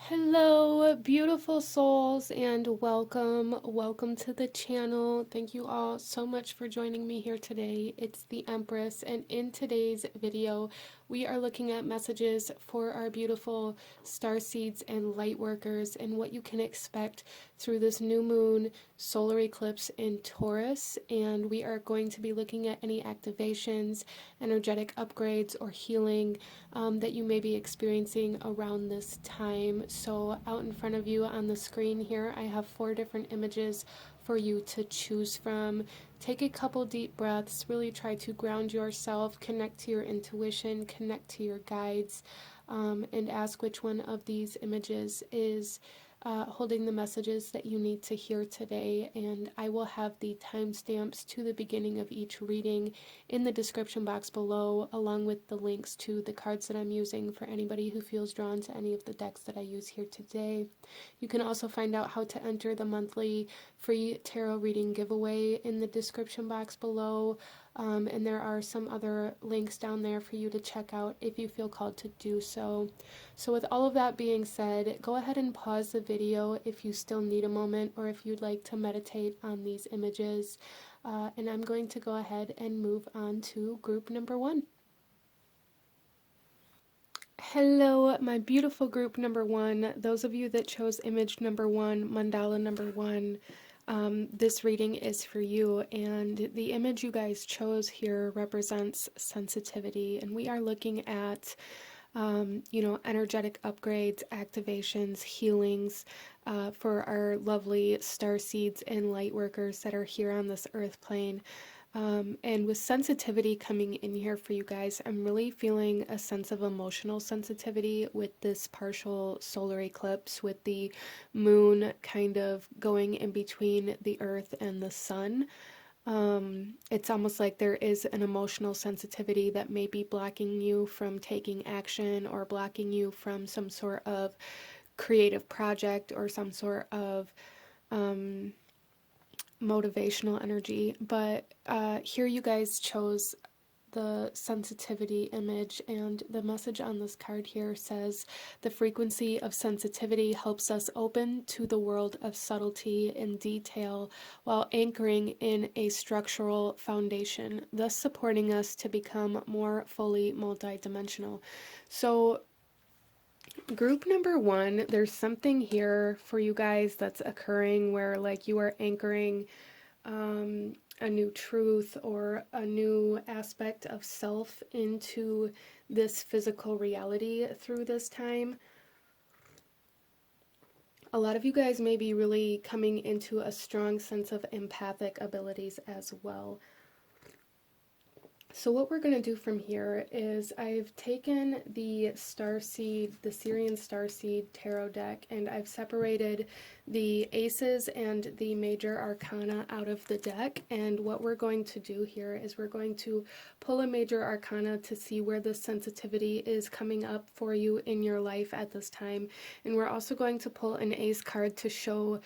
Hello, beautiful souls, and welcome to the channel. Thank you all so much for joining me here today. It's the Empress, and in today's video, we are looking at messages for our beautiful star seeds and light workers and what you can expect through this new moon solar eclipse in Taurus. And we are going to be looking at any activations, energetic upgrades, or healing that you may be experiencing around this time. So out in front of you on the screen here, I have 4 different images for you to choose from. Take a couple deep breaths, really try to ground yourself, connect to your intuition, connect to your guides, and ask which one of these images is holding the messages that you need to hear today. And I will have the timestamps to the beginning of each reading in the description box below, along with the links to the cards that I'm using for anybody who feels drawn to any of the decks that I use here today. You can also find out how to enter the monthly free tarot reading giveaway in the description box below. And there are some other links down there for you to check out if you feel called to do so. So with all of that being said, go ahead and pause the video if you still need a moment or if you'd like to meditate on these images. And I'm going to go ahead and move on to group number 1. Hello, my beautiful group number 1. Those of you that chose image number 1, mandala number 1, this reading is for you. And the image you guys chose here represents sensitivity. And we are looking at energetic upgrades, activations, healings for our lovely star seeds and light workers that are here on this earth plane. And with sensitivity coming in here for you guys, I'm really feeling a sense of emotional sensitivity with this partial solar eclipse, with the moon kind of going in between the earth and the sun. It's almost like there is an emotional sensitivity that may be blocking you from taking action or blocking you from some sort of creative project or some sort of motivational energy. But here you guys chose the sensitivity image, and the message on this card here says the frequency of sensitivity helps us open to the world of subtlety and detail while anchoring in a structural foundation, thus supporting us to become more fully multidimensional. So group number 1, there's something here for you guys that's occurring where like you are anchoring a new truth or a new aspect of self into this physical reality through this time. A lot of you guys may be really coming into a strong sense of empathic abilities as well. So what we're going to do from here is I've taken the Starseed, the Syrian Starseed Tarot deck, and I've separated the aces and the major arcana out of the deck. And what we're going to do here is we're going to pull a major arcana to see where the sensitivity is coming up for you in your life at this time. And we're also going to pull an ace card to show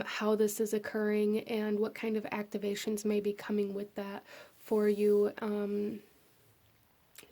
how this is occurring and what kind of activations may be coming with that for you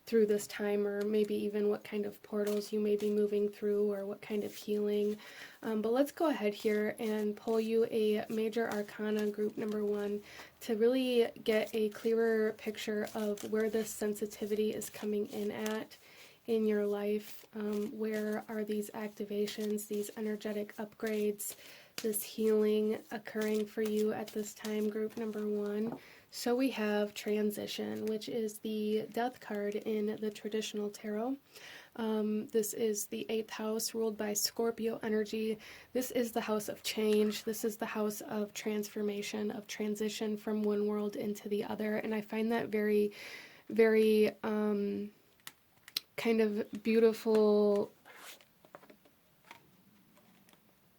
through this time, or maybe even what kind of portals you may be moving through or what kind of healing. But let's go ahead here and pull you a major arcana group number 1 to really get a clearer picture of where this sensitivity is coming in at in your life. Where are these activations, these energetic upgrades, this healing occurring for you at this time, group number 1? So we have transition, which is the death card in the traditional tarot. This is the 8th house ruled by Scorpio energy. This is the house of change. This is the house of transformation, of transition from one world into the other. And I find that very, very kind of beautiful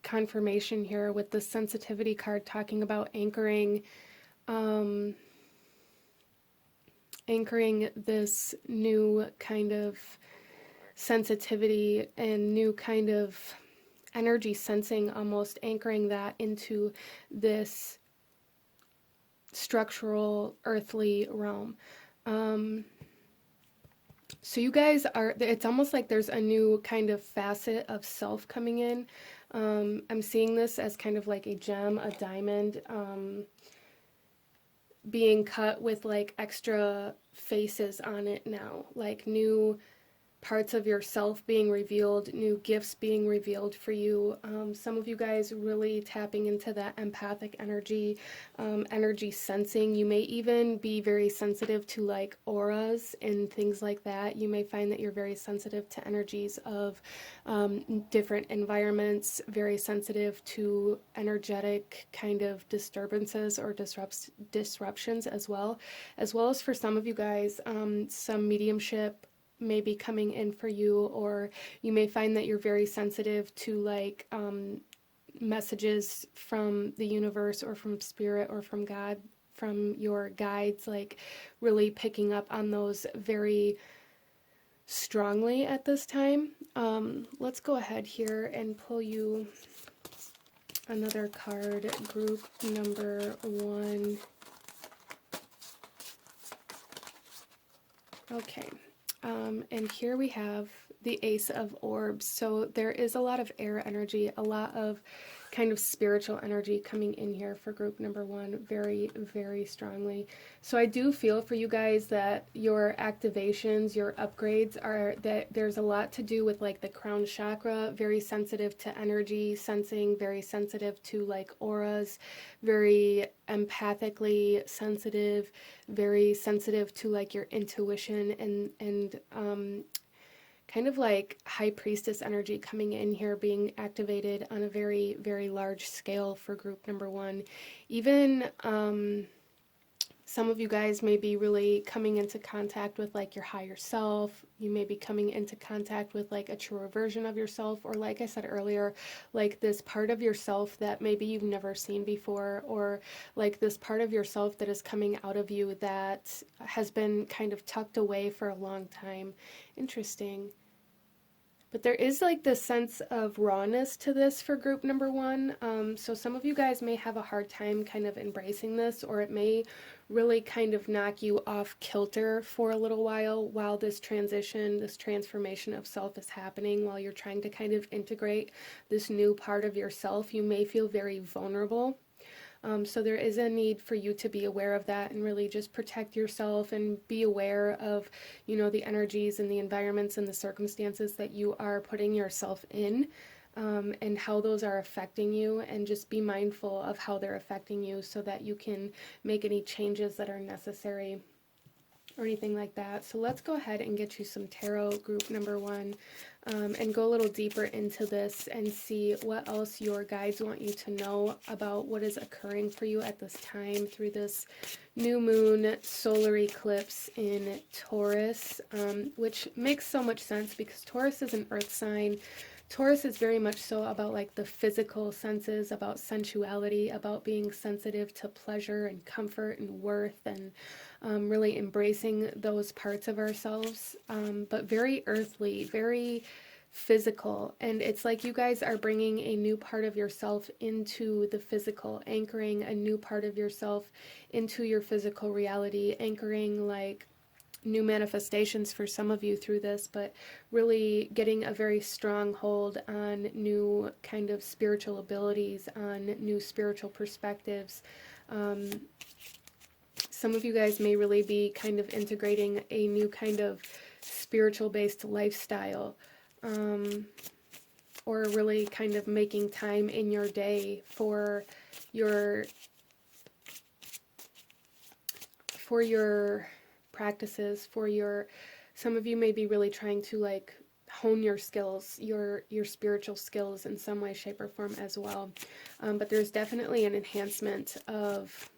confirmation here with the sensitivity card talking about anchoring this new kind of sensitivity and new kind of energy sensing, almost anchoring that into this structural earthly realm. So you guys are, it's almost like there's a new kind of facet of self coming in. I'm seeing this as kind of like a gem, a diamond, being cut with like extra faces on it now, like new parts of yourself being revealed, new gifts being revealed for you. Some of you guys really tapping into that empathic energy, energy sensing. You may even be very sensitive to like auras and things like that. You may find that you're very sensitive to energies of different environments, very sensitive to energetic kind of disturbances or disruptions as well as for some of you guys, some mediumship may be coming in for you, or you may find that you're very sensitive to like messages from the universe or from spirit or from God, from your guides, like really picking up on those very strongly at this time. Let's go ahead here and pull you another card, group number 1. Okay. And here we have the Ace of Orbs. So there is a lot of air energy, a lot of kind of spiritual energy coming in here for group number 1 very, very strongly. So I do feel for you guys that your activations, your upgrades are that there's a lot to do with like the crown chakra, very sensitive to energy sensing, very sensitive to like auras, very empathically sensitive, very sensitive to like your intuition and kind of like high priestess energy coming in here being activated on a very, very large scale for group number 1. Even some of you guys may be really coming into contact with like your higher self. You may be coming into contact with like a truer version of yourself, or like I said earlier, like this part of yourself that maybe you've never seen before, or like this part of yourself that is coming out of you that has been kind of tucked away for a long time. Interesting. But there is like this sense of rawness to this for group number 1. So some of you guys may have a hard time kind of embracing this, or it may really kind of knock you off kilter for a little while this transition, this transformation of self is happening, while you're trying to kind of integrate this new part of yourself. You may feel very vulnerable. So there is a need for you to be aware of that and really just protect yourself and be aware of, you know, the energies and the environments and the circumstances that you are putting yourself in, and how those are affecting you, and just be mindful of how they're affecting you so that you can make any changes that are necessary or anything like that. So let's go ahead and get you some tarot, group number 1, and go a little deeper into this and see what else your guides want you to know about what is occurring for you at this time through this new moon solar eclipse in Taurus, which makes so much sense because Taurus is an earth sign. Taurus is very much so about like the physical senses, about sensuality, about being sensitive to pleasure and comfort and worth, and really embracing those parts of ourselves, but very earthly, very physical. And it's like you guys are bringing a new part of yourself into the physical, anchoring a new part of yourself into your physical reality, anchoring like new manifestations for some of you through this, but really getting a very strong hold on new kind of spiritual abilities, on new spiritual perspectives. Some of you guys may really be kind of integrating a new kind of spiritual based lifestyle, or really kind of making time in your day for your practices, for your, some of you may be really trying to like hone your skills, your spiritual skills in some way, shape, or form as well. But there's definitely an enhancement of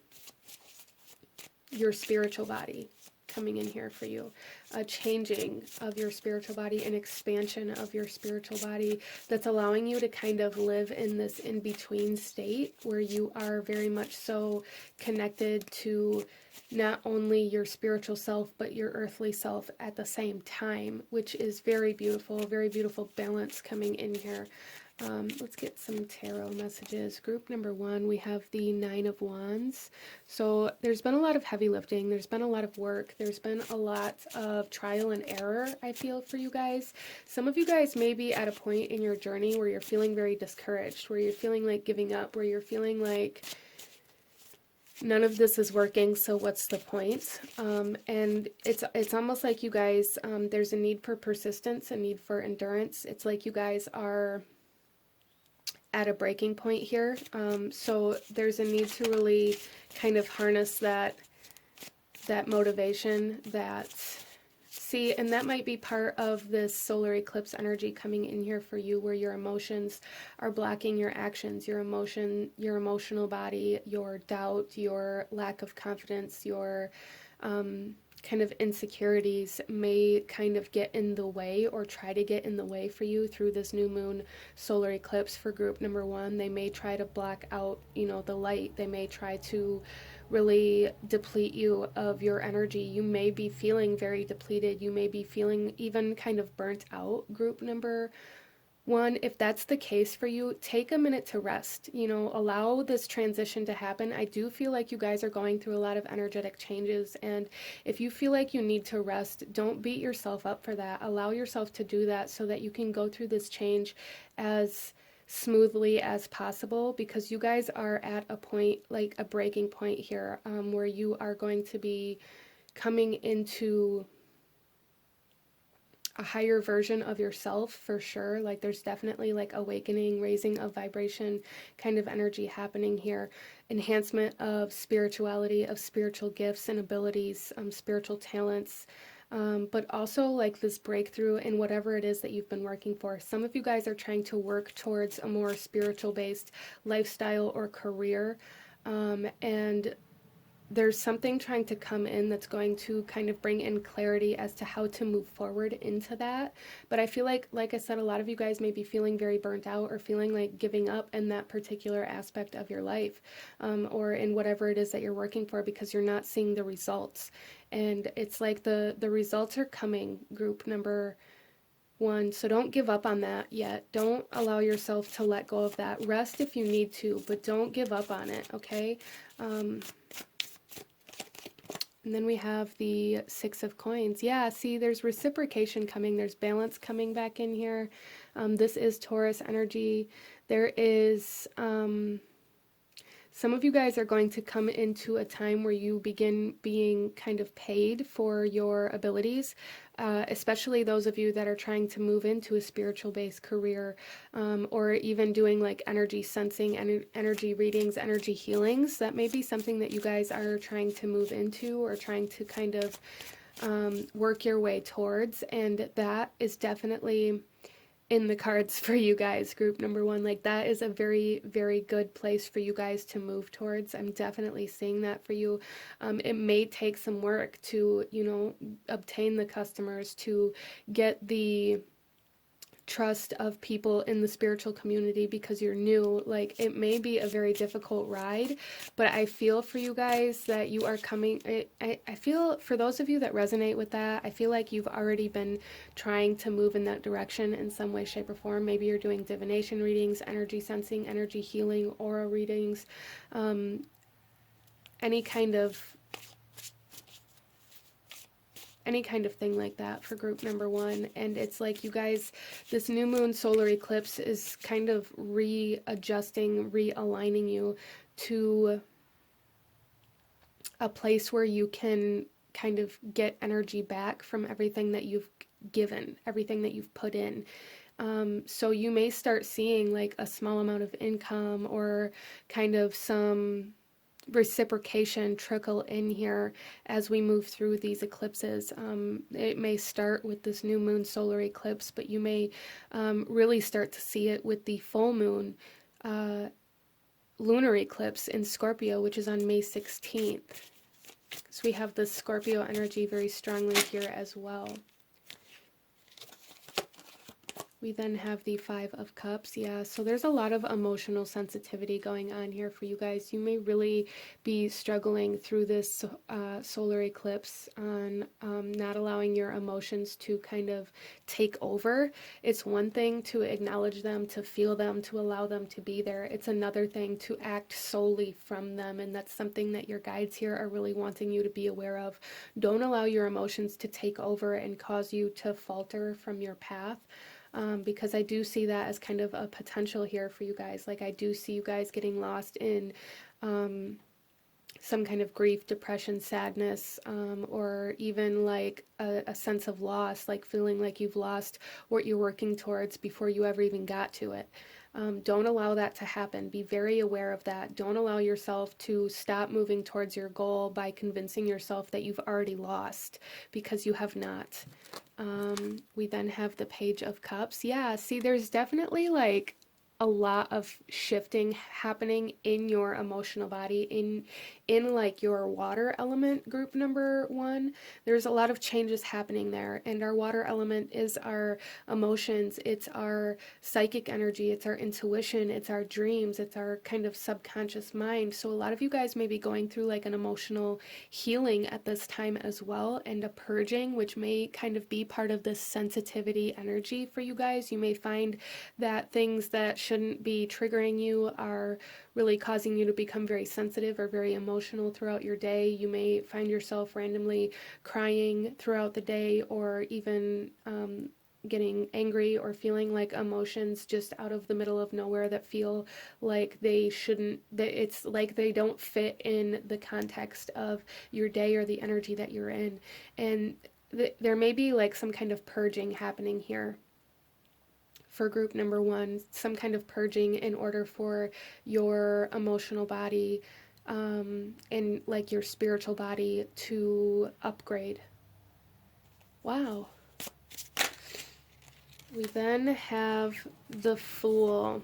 your spiritual body coming in here for you, a changing of your spiritual body, an expansion of your spiritual body that's allowing you to kind of live in this in-between state where you are very much so connected to not only your spiritual self but your earthly self at the same time, which is very beautiful balance coming in here. Let's get some tarot messages. Group number 1, we have the Nine of Wands. So there's been a lot of heavy lifting. There's been a lot of work. There's been a lot of trial and error, I feel, for you guys. Some of you guys may be at a point in your journey where you're feeling very discouraged, where you're feeling like giving up, where you're feeling like none of this is working, so what's the point? And it's almost like you guys, there's a need for persistence, a need for endurance. It's like you guys are at a breaking point here. So there's a need to really kind of harness that motivation, and that might be part of this solar eclipse energy coming in here for you, where your emotions are blocking your actions, your emotional body, your doubt, your lack of confidence, your kind of insecurities may kind of get in the way or try to get in the way for you through this new moon solar eclipse. For group number 1, they may try to block out, the light. They may try to really deplete you of your energy. You may be feeling very depleted. You may be feeling even kind of burnt out, group number 1. If that's the case for you, take a minute to rest. Allow this transition to happen. I do feel like you guys are going through a lot of energetic changes, and if you feel like you need to rest, don't beat yourself up for that. Allow yourself to do that so that you can go through this change as smoothly as possible, because you guys are at a point, like a breaking point here, where you are going to be coming into a higher version of yourself for sure. Like there's definitely like awakening, raising of vibration kind of energy happening here. Enhancement of spirituality, of spiritual gifts and abilities, spiritual talents, but also like this breakthrough in whatever it is that you've been working for. Some of you guys are trying to work towards a more spiritual based lifestyle or career, and there's something trying to come in that's going to kind of bring in clarity as to how to move forward into that. But I feel like I said, a lot of you guys may be feeling very burnt out or feeling like giving up in that particular aspect of your life, or in whatever it is that you're working for, because you're not seeing the results. And it's like the results are coming, group number 1. So don't give up on that yet. Don't allow yourself to let go of that. Rest if you need to, but don't give up on it, okay? And then we have the Six of Coins. Yeah, see, there's reciprocation coming. There's balance coming back in here. This is Taurus energy. There is... some of you guys are going to come into a time where you begin being kind of paid for your abilities, especially those of you that are trying to move into a spiritual-based career, or even doing like energy sensing, energy readings, energy healings. That may be something that you guys are trying to move into or trying to kind of work your way towards, and that is definitely in the cards for you guys, group number 1. Like that is a very, very good place for you guys to move towards. I'm definitely seeing that for you. It may take some work to, obtain the customers, to get the trust of people in the spiritual community, because you're new. Like it may be a very difficult ride, but I feel for you guys that you are coming. I feel for those of you that resonate with that, I feel like you've already been trying to move in that direction in some way, shape, or form. Maybe you're doing divination readings, energy sensing, energy healing, aura readings, any kind of thing like that for group number 1. And it's like you guys, this new moon solar eclipse is kind of readjusting, realigning you to a place where you can kind of get energy back from everything that you've given, everything that you've put in. So you may start seeing like a small amount of income or kind of some reciprocation trickle in here as we move through these eclipses. It may start with this new moon solar eclipse, but you may really start to see it with the full moon lunar eclipse in Scorpio, which is on May 16th. So we have this Scorpio energy very strongly here as well. We then have the Five of Cups. Yeah, so there's a lot of emotional sensitivity going on here for you guys. You may really be struggling through this solar eclipse on not allowing your emotions to kind of take over. It's one thing to acknowledge them, to feel them, to allow them to be there. It's another thing to act solely from them, and that's something that your guides here are really wanting you to be aware of. Don't allow your emotions to take over and cause you to falter from your path. Because I do see that as kind of a potential here for you guys. Like, I do see you guys getting lost in some kind of grief, depression, sadness, or even like a sense of loss, like feeling like you've lost what you're working towards before you ever even got to it. Don't allow that to happen. Be very aware of that. Don't allow yourself to stop moving towards your goal by convincing yourself that you've already lost, because you have not. We then have the Page of Cups. Yeah, see, there's definitely like a lot of shifting happening in your emotional body, in like your water element, group number one. There's a lot of changes happening there, and our water element is our emotions, it's our psychic energy, it's our intuition, it's our dreams, it's our kind of subconscious mind. So a lot of you guys may be going through like an emotional healing at this time as well, and a purging, which may kind of be part of this sensitivity energy for you guys. You may find that things that shouldn't be triggering you are really causing you to become very sensitive or very emotional throughout your day. You may find yourself randomly crying throughout the day, or even getting angry or feeling like emotions just out of the middle of nowhere that feel like they shouldn't, that it's like they don't fit in the context of your day or the energy that you're in. And there may be like some kind of purging happening here for group number one, some kind of purging in order for your emotional body and like your spiritual body to upgrade. Wow. We then have the Fool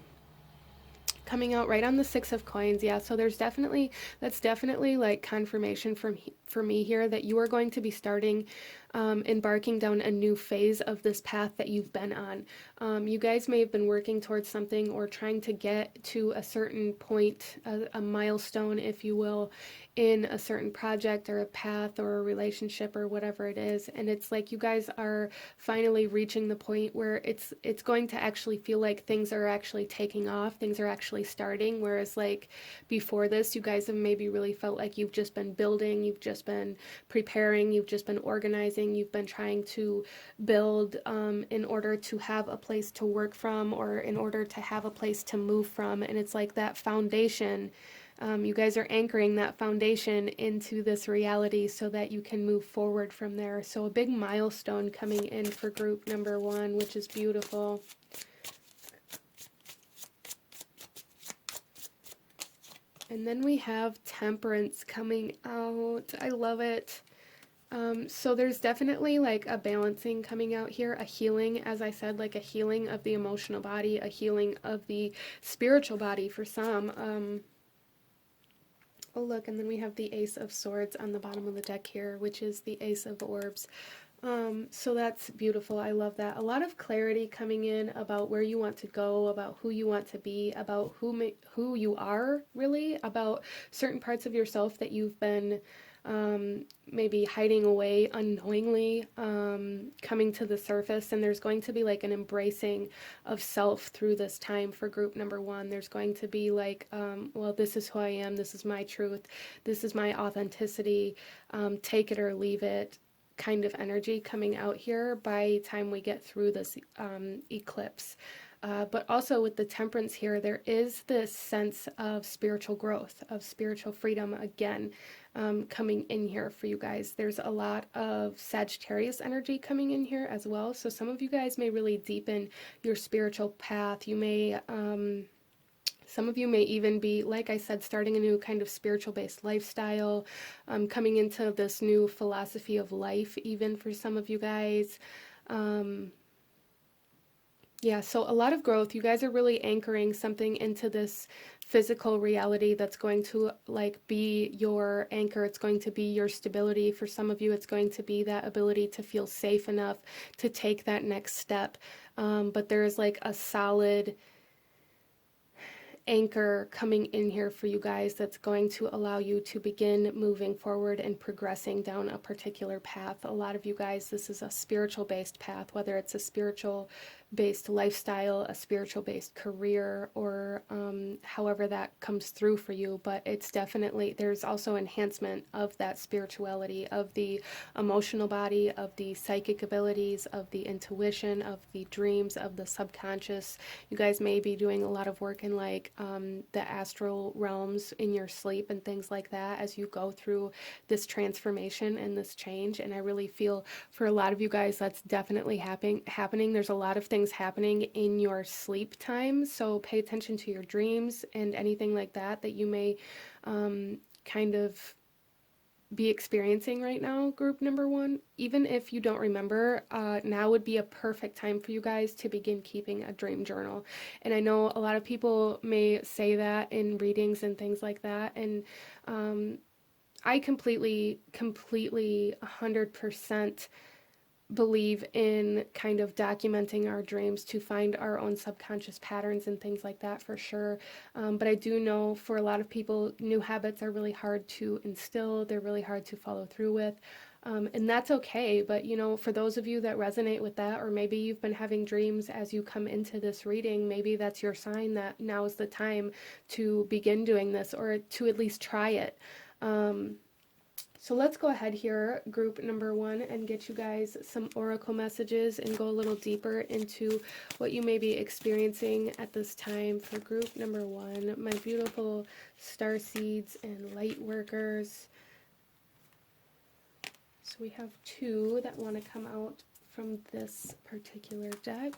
coming out right on the Six of Coins. Yeah, so that's definitely like confirmation for me here that you are going to be starting embarking down a new phase of this path that you've been on. You guys may have been working towards something or trying to get to a certain point, a milestone, if you will, in a certain project or a path or a relationship or whatever it is. And it's like you guys are finally reaching the point where it's going to actually feel like things are actually taking off, things are actually starting. Whereas like before this, you guys have maybe really felt like you've just been building, you've just been preparing, you've just been organizing, you've been trying to build in order to have a place to work from, or in order to have a place to move from. And it's like that foundation. You guys are anchoring that foundation into this reality so that you can move forward from there. So a big milestone coming in for group number one, which is beautiful. And then we have Temperance coming out. I love it. So there's definitely like a balancing coming out here, a healing, as I said, like a healing of the emotional body, a healing of the spiritual body for some. Oh, look, and then we have the Ace of Swords on the bottom of the deck here, which is the Ace of Orbs. So that's beautiful. I love that. A lot of clarity coming in about where you want to go, about who you want to be, about who you are, really, about certain parts of yourself that you've been maybe hiding away unknowingly, coming to the surface. And there's going to be like an embracing of self through this time for group number one. There's going to be like, well, this is who I am, this is my truth, this is my authenticity, take it or leave it kind of energy coming out here by the time we get through this eclipse. But also with the Temperance here, there is this sense of spiritual growth, of spiritual freedom again, coming in here for you guys. There's a lot of Sagittarius energy coming in here as well. So some of you guys may really deepen your spiritual path. You may, some of you may even be, like I said, starting a new kind of spiritual-based lifestyle, coming into this new philosophy of life, even for some of you guys. Yeah, so a lot of growth. You guys are really anchoring something into this physical reality that's going to like be your anchor. It's going to be your stability. For some of you, it's going to be that ability to feel safe enough to take that next step. But there is like a solid anchor coming in here for you guys that's going to allow you to begin moving forward and progressing down a particular path. A lot of you guys, this is a spiritual based path, whether it's a spiritual based lifestyle, a spiritual based career, or however that comes through for you. But it's definitely, there's also enhancement of that spirituality, of the emotional body, of the psychic abilities, of the intuition, of the dreams, of the subconscious. You guys may be doing a lot of work in like the astral realms in your sleep and things like that as you go through this transformation and this change. And I really feel for a lot of you guys that's definitely happening. There's a lot of things happening in your sleep time, so pay attention to your dreams and anything like that that you may kind of be experiencing right now, group number one. Even if you don't remember, now would be a perfect time for you guys to begin keeping a dream journal. And I know a lot of people may say that in readings and things like that, and I completely 100% believe in kind of documenting our dreams to find our own subconscious patterns and things like that for sure. But I do know for a lot of people, new habits are really hard to instill, they're really hard to follow through with. And that's okay. But, you know, for those of you that resonate with that, or maybe you've been having dreams as you come into this reading, maybe that's your sign that now is the time to begin doing this or to at least try it. So let's go ahead here, group number one, and get you guys some oracle messages and go a little deeper into what you may be experiencing at this time for group number one, my beautiful star seeds and light workers. So we have two that want to come out from this particular deck.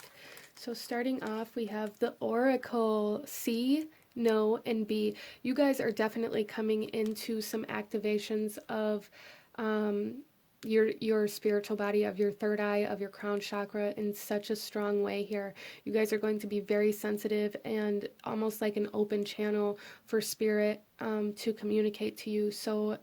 So starting off, we have the Oracle C, No, and B. You guys are definitely coming into some activations of your spiritual body, of your third eye, of your crown chakra in such a strong way here. You guys are going to be very sensitive and almost like an open channel for spirit to communicate to you. So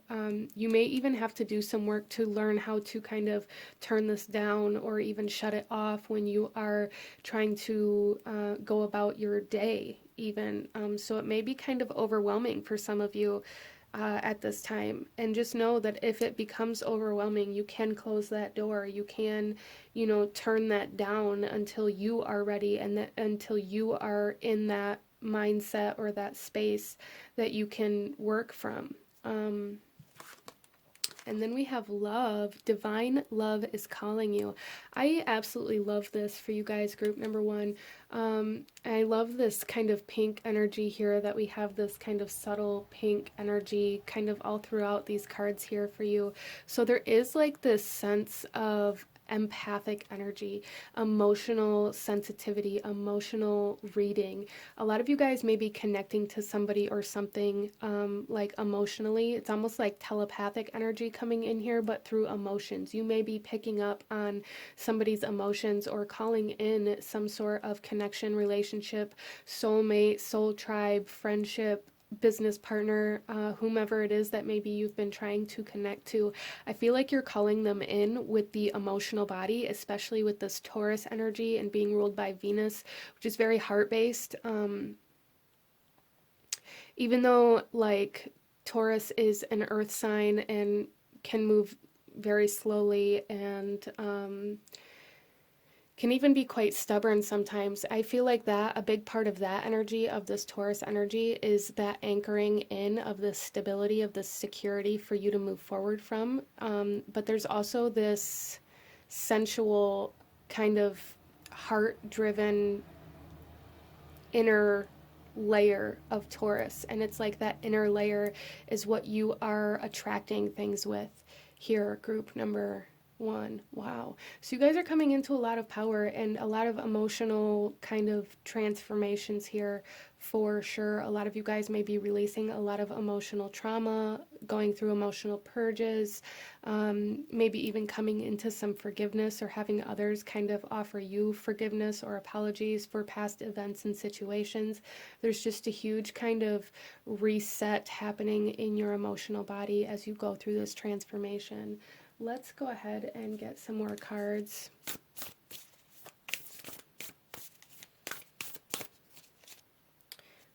you may even have to do some work to learn how to kind of turn this down or even shut it off when you are trying to go about your day even. So it may be kind of overwhelming for some of you at this time. And just know that if it becomes overwhelming, you can close that door. You can, you know, turn that down until you are ready and that until you are in that mindset or that space that you can work from. And then we have love. Divine love is calling you. I absolutely love this for you guys, group number one. I love this kind of pink energy here, that we have this kind of subtle pink energy kind of all throughout these cards here for you. So there is like this sense of empathic energy, emotional sensitivity, emotional reading. A lot of you guys may be connecting to somebody or something like emotionally. It's almost like telepathic energy coming in here, but through emotions. You may be picking up on somebody's emotions or calling in some sort of connection, relationship, soulmate, soul tribe, friendship, business partner, whomever it is that maybe you've been trying to connect to. I feel like you're calling them in with the emotional body, especially with this Taurus energy and being ruled by Venus, which is very heart-based. Even though like Taurus is an earth sign and can move very slowly and can even be quite stubborn sometimes. I feel like that a big part of that energy, of this Taurus energy, is that anchoring in of this stability, of this security for you to move forward from. But there's also this sensual kind of heart-driven inner layer of Taurus, and it's like that inner layer is what you are attracting things with here, group number 1. Wow. So you guys are coming into a lot of power and a lot of emotional kind of transformations here for sure. A lot of you guys may be releasing a lot of emotional trauma, going through emotional purges, maybe even coming into some forgiveness or having others kind of offer you forgiveness or apologies for past events and situations. There's just a huge kind of reset happening in your emotional body as you go through this transformation. Let's go ahead and get some more cards.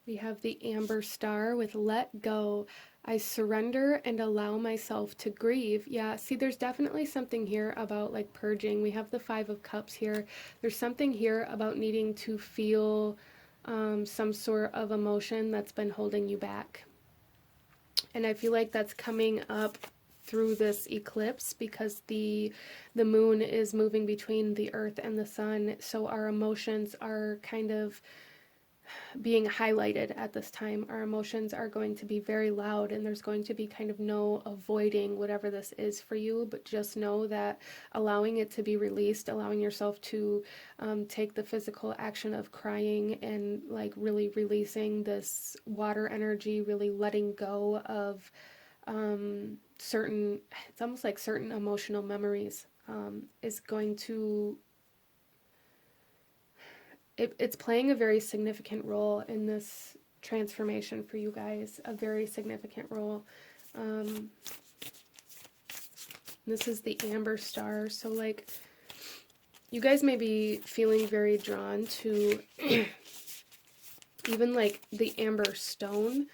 We have the Amber Star with Let Go. I surrender and allow myself to grieve. Yeah, see, there's definitely something here about like purging. We have the Five of Cups here. There's something here about needing to feel some sort of emotion that's been holding you back. And I feel like that's coming up through this eclipse because the moon is moving between the earth and the sun, so our emotions are kind of being highlighted at this time. Our emotions are going to be very loud, and there's going to be kind of no avoiding whatever this is for you, but just know that allowing it to be released, allowing yourself to take the physical action of crying and like really releasing this water energy, really letting go of certain, it's almost like certain emotional memories, is going to, it's playing a very significant role in this transformation for you guys, a very significant role. This is the Amber Star, so like you guys may be feeling very drawn to even like the Amber Stone,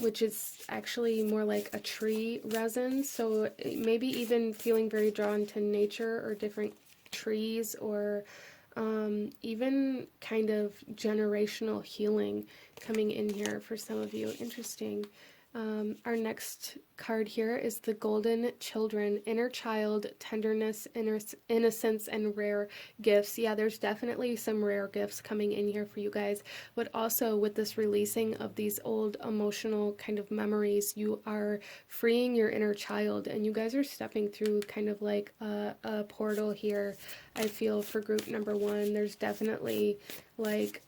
which is actually more like a tree resin, so maybe even feeling very drawn to nature or different trees, or even kind of generational healing coming in here for some of you. Interesting. Our next card here is the Golden Children, inner child, tenderness, innocence, and rare gifts. Yeah, there's definitely some rare gifts coming in here for you guys, but also with this releasing of these old emotional kind of memories, you are freeing your inner child, and you guys are stepping through kind of like a portal here, I feel, for group number 1. There's definitely like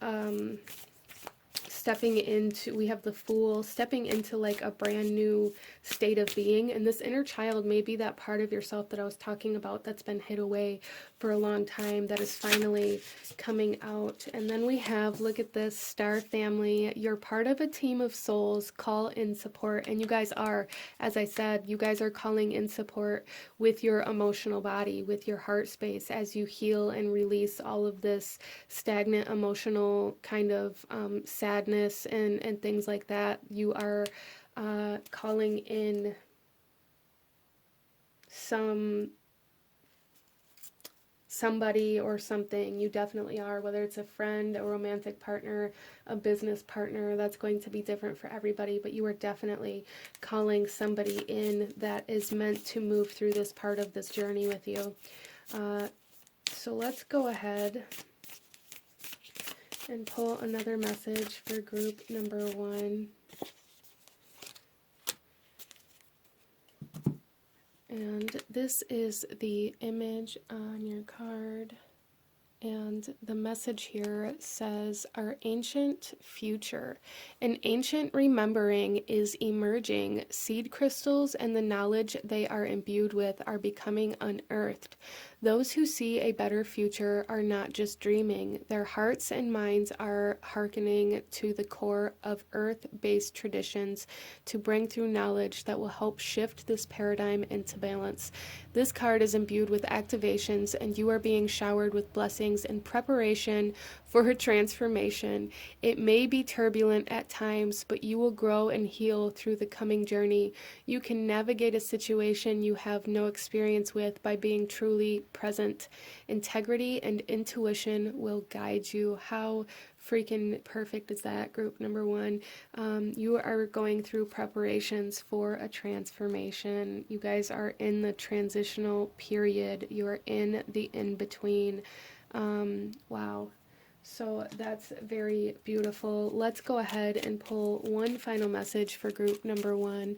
stepping into, we have the Fool, stepping into like a brand new state of being, and this inner child may be that part of yourself that I was talking about that's been hid away for a long time, that is finally coming out. And then we have, look at this, Star Family, you're part of a team of souls, call in support. And you guys are, as I said, you guys are calling in support with your emotional body, with your heart space, as you heal and release all of this stagnant emotional kind of sadness and things like that. You are calling in somebody or something. You definitely are, whether it's a friend, a romantic partner, a business partner. That's going to be different for everybody, but you are definitely calling somebody in that is meant to move through this part of this journey with you. So let's go ahead and pull another message for group number 1. And this is the image on your card. And the message here says, our ancient future. An ancient remembering is emerging. Seed crystals and the knowledge they are imbued with are becoming unearthed. Those who see a better future are not just dreaming. Their hearts and minds are hearkening to the core of earth-based traditions to bring through knowledge that will help shift this paradigm into balance. This card is imbued with activations, and you are being showered with blessings in preparation for a transformation. It may be turbulent at times, but you will grow and heal through the coming journey. You can navigate a situation you have no experience with by being truly present. Integrity and intuition will guide you. How freaking perfect is that, group number 1? You are going through preparations for a transformation. You guys are in the transitional period. You are in the in-between. Wow. So that's very beautiful. Let's go ahead and pull one final message for group number 1.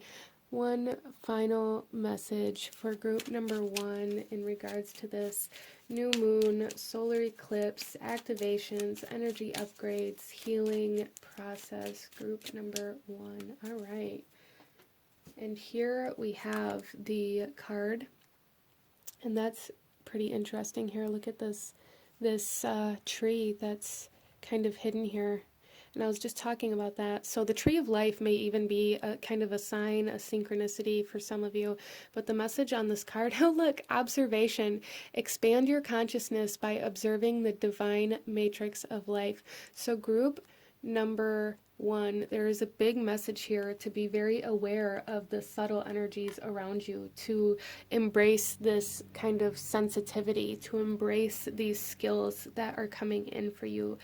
one final message for group number 1 in regards to this new moon, solar eclipse, activations, energy upgrades, healing process, group number 1. All right. And here we have the card, and that's pretty interesting here. Look at this tree that's kind of hidden here. And I was just talking about that. So the tree of life may even be a kind of a sign, a synchronicity for some of you. But the message on this card, oh look, observation. Expand your consciousness by observing the divine matrix of life. So group number 1, there is a big message here to be very aware of the subtle energies around you, to embrace this kind of sensitivity, to embrace these skills that are coming in for you.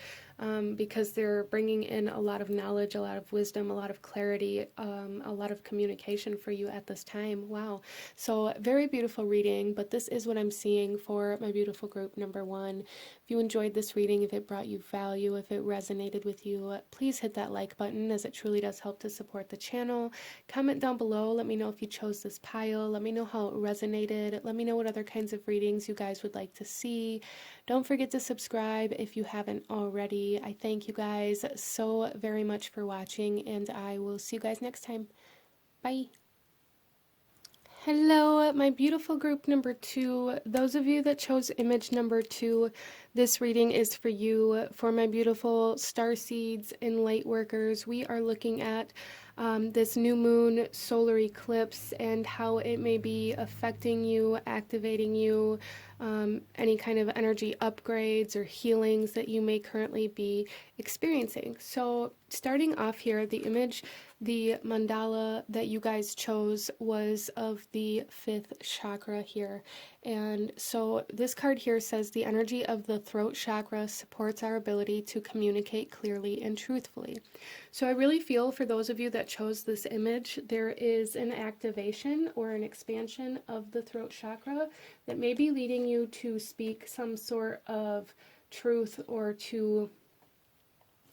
Because they're bringing in a lot of knowledge, a lot of wisdom, a lot of clarity, a lot of communication for you at this time. Wow. So very beautiful reading, but this is what I'm seeing for my beautiful group number 1. If you enjoyed this reading, if it brought you value, if it resonated with you, please hit that like button, as it truly does help to support the channel. Comment down below. Let me know if you chose this pile. Let me know how it resonated. Let me know what other kinds of readings you guys would like to see. Don't forget to subscribe if you haven't already. I thank you guys so very much for watching, and I will see you guys next time. Bye. Hello, my beautiful group number 2. Those of you that chose image number 2, this reading is for you. For my beautiful starseeds and lightworkers, we are looking at this new moon solar eclipse and how it may be affecting you, activating you, any kind of energy upgrades or healings that you may currently be experiencing. So starting off here, the image, the mandala that you guys chose was of the 5th chakra here. And so this card here says the energy of the throat chakra supports our ability to communicate clearly and truthfully. So I really feel for those of you that chose this image, there is an activation or an expansion of the throat chakra that may be leading you to speak some sort of truth or to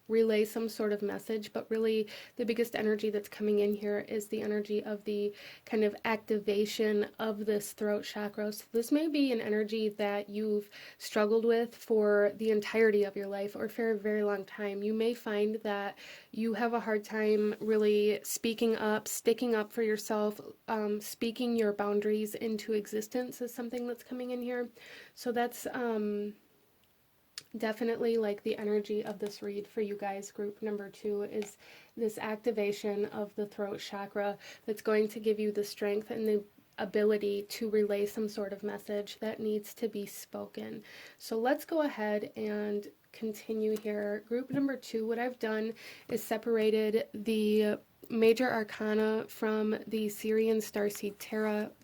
relay some sort of message, but really the biggest energy that's coming in here is the energy of the kind of activation of this throat chakra. So this may be an energy that you've struggled with for the entirety of your life or for a very long time. You may find that you have a hard time really speaking up, sticking up for yourself, speaking your boundaries into existence is something that's coming in here. So that's definitely like the energy of this read for you guys. Group number 2 is this activation of the throat chakra that's going to give you the strength and the ability to relay some sort of message that needs to be spoken. So let's go ahead and continue here. Group number 2, what I've done is separated the major arcana from the Syrian Starseed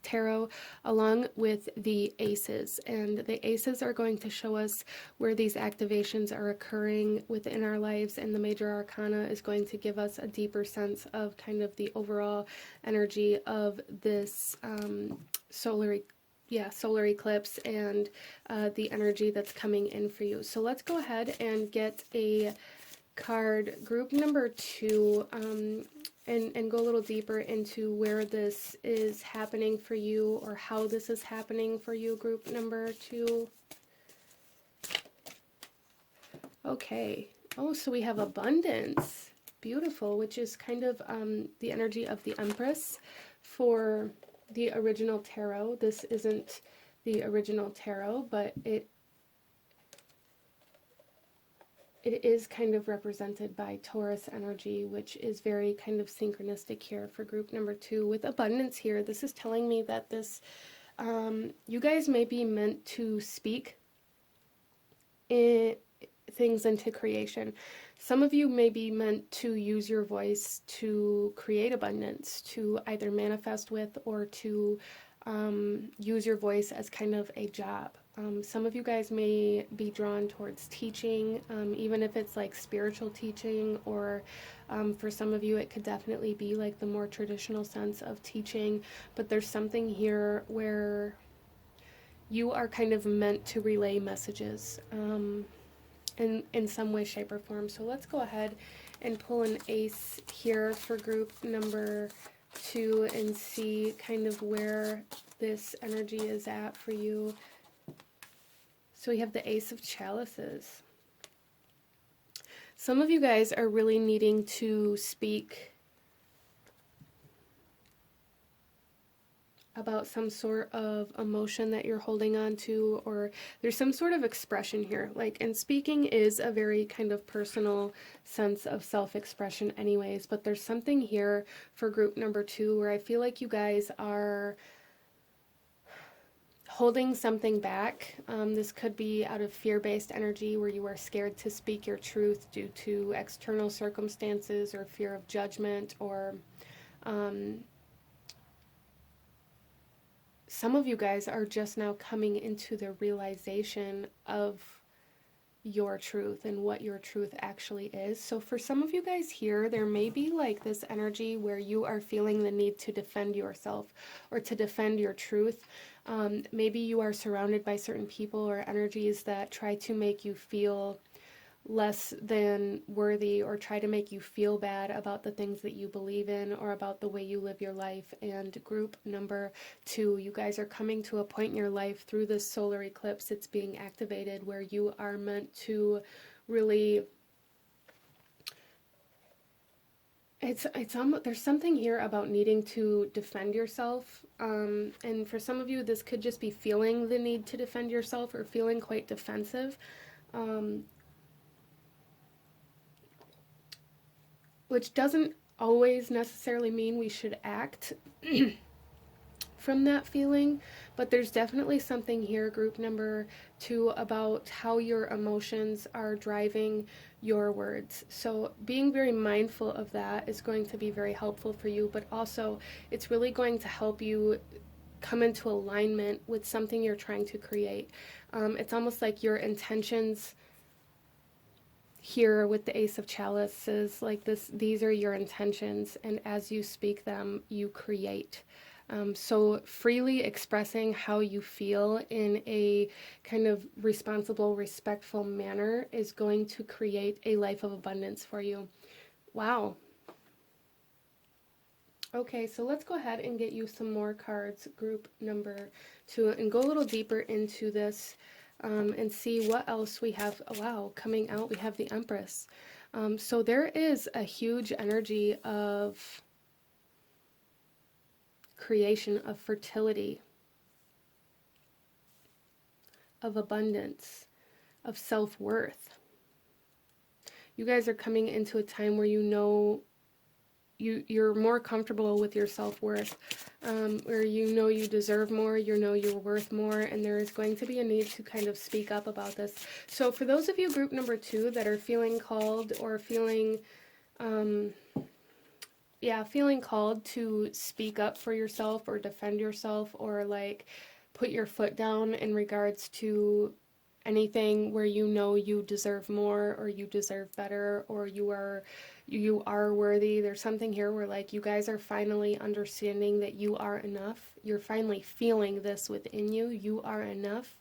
Tarot along with the aces, and the aces are going to show us where these activations are occurring within our lives, and the major arcana is going to give us a deeper sense of kind of the overall energy of this solar eclipse and the energy that's coming in for you. So let's go ahead and get a card, group number 2, and go a little deeper into where this is happening for you or how this is happening for you, group number 2. Okay. Oh, so we have abundance. Beautiful, which is kind of the energy of the Empress for the original tarot. This isn't the original tarot, but it is kind of represented by Taurus energy, which is very kind of synchronistic here for group number 2. With abundance here, this is telling me that this, you guys may be meant to speak things into creation. Some of you may be meant to use your voice to create abundance, to either manifest with or to use your voice as kind of a job. Some of you guys may be drawn towards teaching, even if it's like spiritual teaching, or for some of you it could definitely be like the more traditional sense of teaching, but there's something here where you are kind of meant to relay messages in some way, shape, or form. So let's go ahead and pull an ace here for group number too and see kind of where this energy is at for you. So we have the Ace of Chalices. Some of you guys are really needing to speak about some sort of emotion that you're holding on to, or there's some sort of expression here. Like, and speaking is a very kind of personal sense of self-expression anyways, but there's something here for group number 2 where I feel like you guys are holding something back. This could be out of fear-based energy where you are scared to speak your truth due to external circumstances or fear of judgment, or some of you guys are just now coming into the realization of your truth and what your truth actually is. So for some of you guys here, there may be like this energy where you are feeling the need to defend yourself or to defend your truth. Maybe you are surrounded by certain people or energies that try to make you feel less than worthy or try to make you feel bad about the things that you believe in or about the way you live your life. And group number 2, you guys are coming to a point in your life through this solar eclipse. It's being activated where you are meant to really, there's something here about needing to defend yourself, and for some of you this could just be feeling the need to defend yourself or feeling quite defensive, which doesn't always necessarily mean we should act from that feeling, but there's definitely something here, group number 2, about how your emotions are driving your words. So being very mindful of that is going to be very helpful for you, but also it's really going to help you come into alignment with something you're trying to create. It's almost like your intentions here with the Ace of Chalices, like this, these are your intentions, and as you speak them, you create. So freely expressing how you feel in a kind of responsible, respectful manner is going to create a life of abundance for you. Wow. Okay, so let's go ahead and get you some more cards, group number 2, and go a little deeper into this. And see what else we have. Oh, wow, coming out, we have the Empress. So there is a huge energy of creation, of fertility, of abundance, of self-worth. You guys are coming into a time where you know you're more comfortable with your self-worth, where you know you deserve more, you know you're worth more, and there is going to be a need to kind of speak up about this. So for those of you, group number 2, that are feeling called or feeling, feeling called to speak up for yourself or defend yourself or like put your foot down in regards to anything where you know you deserve more or you deserve better or you are worthy. There's something here where like you guys are finally understanding that you are enough. You're finally feeling this within you. You are enough.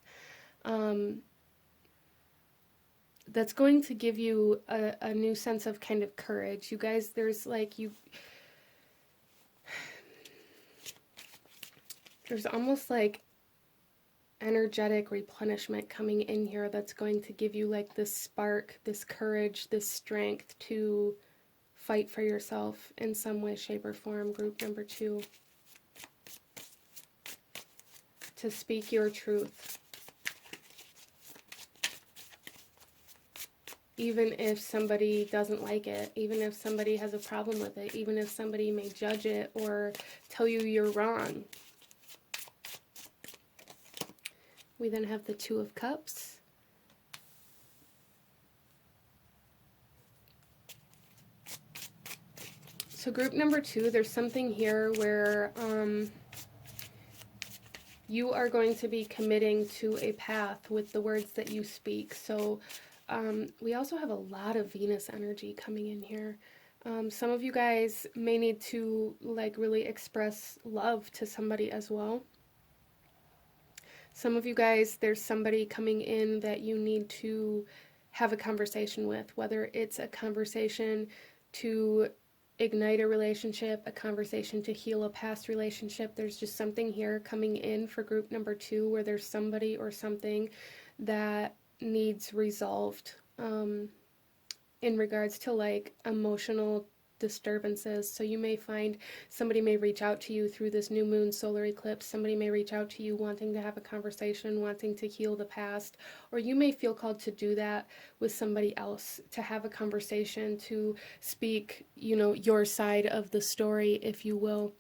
That's going to give you a new sense of kind of courage. You guys, there's like there's almost like energetic replenishment coming in here that's going to give you like this spark, this courage, this strength to fight for yourself in some way, shape, or form, group number 2. To speak your truth. Even if somebody doesn't like it, even if somebody has a problem with it, even if somebody may judge it or tell you you're wrong. We then have the 2 of Cups. So group number 2, there's something here where you are going to be committing to a path with the words that you speak. So we also have a lot of Venus energy coming in here. Some of you guys may need to like really express love to somebody as well. Some of you guys, there's somebody coming in that you need to have a conversation with, whether it's a conversation to ignite a relationship, a conversation to heal a past relationship. There's just something here coming in for group number 2 where there's somebody or something that needs resolved in regards to like emotional disturbances. So you may find somebody may reach out to you through this new moon solar eclipse. Somebody may reach out to you wanting to have a conversation, wanting to heal the past, or you may feel called to do that with somebody else, to have a conversation, to speak, you know, your side of the story, if you will.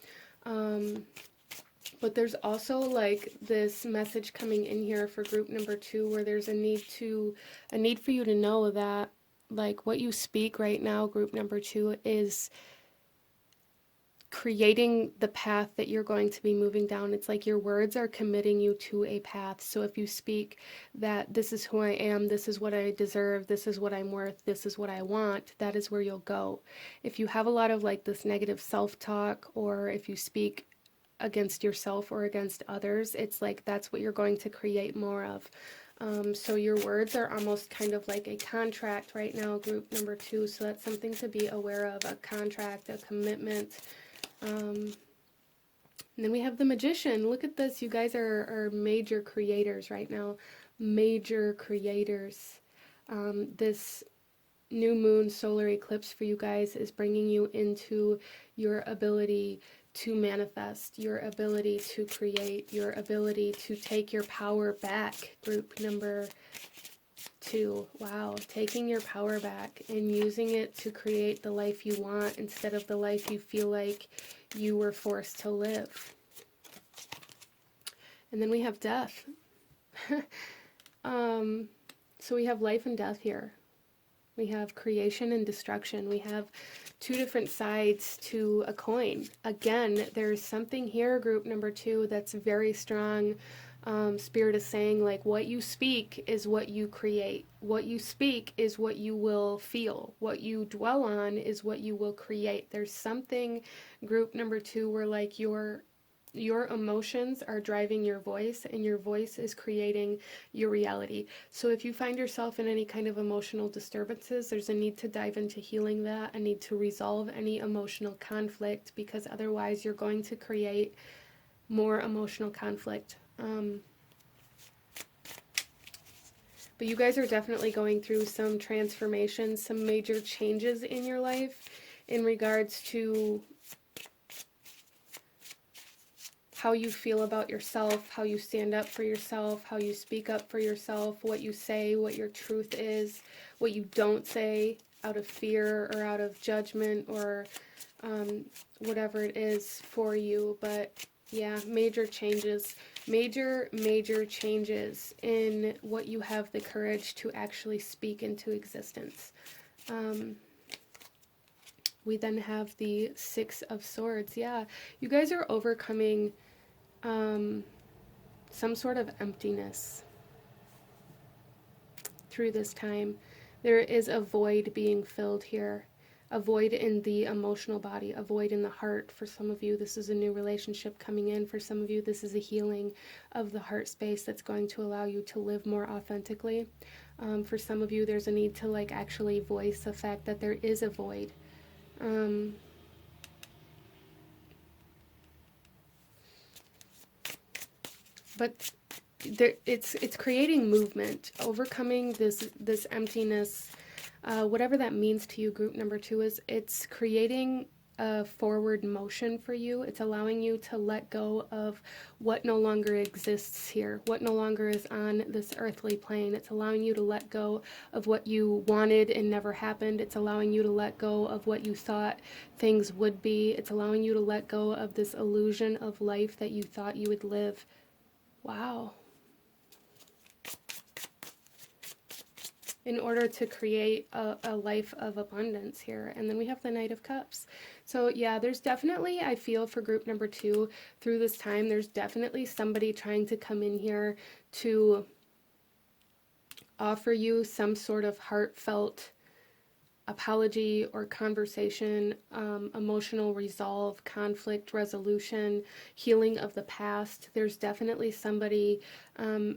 But there's also like this message coming in here for group number 2 where there's a need for you to know that like what you speak right now, group number 2, is creating the path that you're going to be moving down. It's like your words are committing you to a path. So if you speak that this is who I am, this is what I deserve, this is what I'm worth, this is what I want, that is where you'll go. If you have a lot of like this negative self-talk, or if you speak against yourself or against others, it's like that's what you're going to create more of. So your words are almost kind of like a contract right now, group number 2. So that's something to be aware of, a contract, a commitment. And then we have the Magician. Look at this. You guys are major creators right now. Major creators. This new moon solar eclipse for you guys is bringing you into your ability to manifest, your ability to create, your ability to take your power back. Group number 2. Wow, taking your power back and using it to create the life you want instead of the life you feel like you were forced to live. And then we have death. So we have life and death here. We have creation and destruction. We have 2 different sides to a coin. Again, there's something here, group number 2, that's very strong. Spirit is saying, like, what you speak is what you create. What you speak is what you will feel. What you dwell on is what you will create. There's something, group number 2, where, like, your emotions are driving your voice, and your voice is creating your reality. So if you find yourself in any kind of emotional disturbances, there's a need to dive into healing that, a need to resolve any emotional conflict, because otherwise you're going to create more emotional conflict. But you guys are definitely going through some transformations, some major changes in your life in regards to how you feel about yourself, how you stand up for yourself, how you speak up for yourself, what you say, what your truth is, what you don't say out of fear or out of judgment or whatever it is for you. But yeah, major changes, major changes in what you have the courage to actually speak into existence. We then have the 6 of Swords. Yeah, you guys are overcoming some sort of emptiness through this time. There is a void being filled here, a void in the emotional body, a void in the heart. For some of you, this is a new relationship coming in. For some of you, this is a healing of the heart space that's going to allow you to live more authentically. For some of you, there's a need to like actually voice the fact that there is a void. But it's creating movement, overcoming this emptiness, whatever that means to you, group number 2, is it's creating a forward motion for you. It's allowing you to let go of what no longer exists here, what no longer is on this earthly plane. It's allowing you to let go of what you wanted and never happened. It's allowing you to let go of what you thought things would be. It's allowing you to let go of this illusion of life that you thought you would live. Wow. In order to create a life of abundance here. And then we have the Knight of Cups. So yeah, there's definitely, I feel for group number 2, through this time, there's definitely somebody trying to come in here to offer you some sort of heartfelt apology or conversation, emotional resolve, conflict resolution, healing of the past. There's definitely somebody,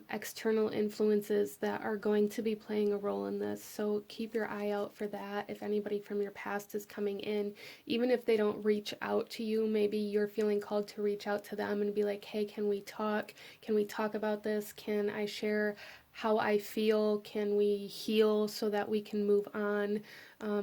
external influences that are going to be playing a role in this. So keep your eye out for that. If anybody from your past is coming in, even if they don't reach out to you, maybe you're feeling called to reach out to them and be like, hey, can we talk? Can we talk about this? Can I share how I feel? Can we heal so that we can move on?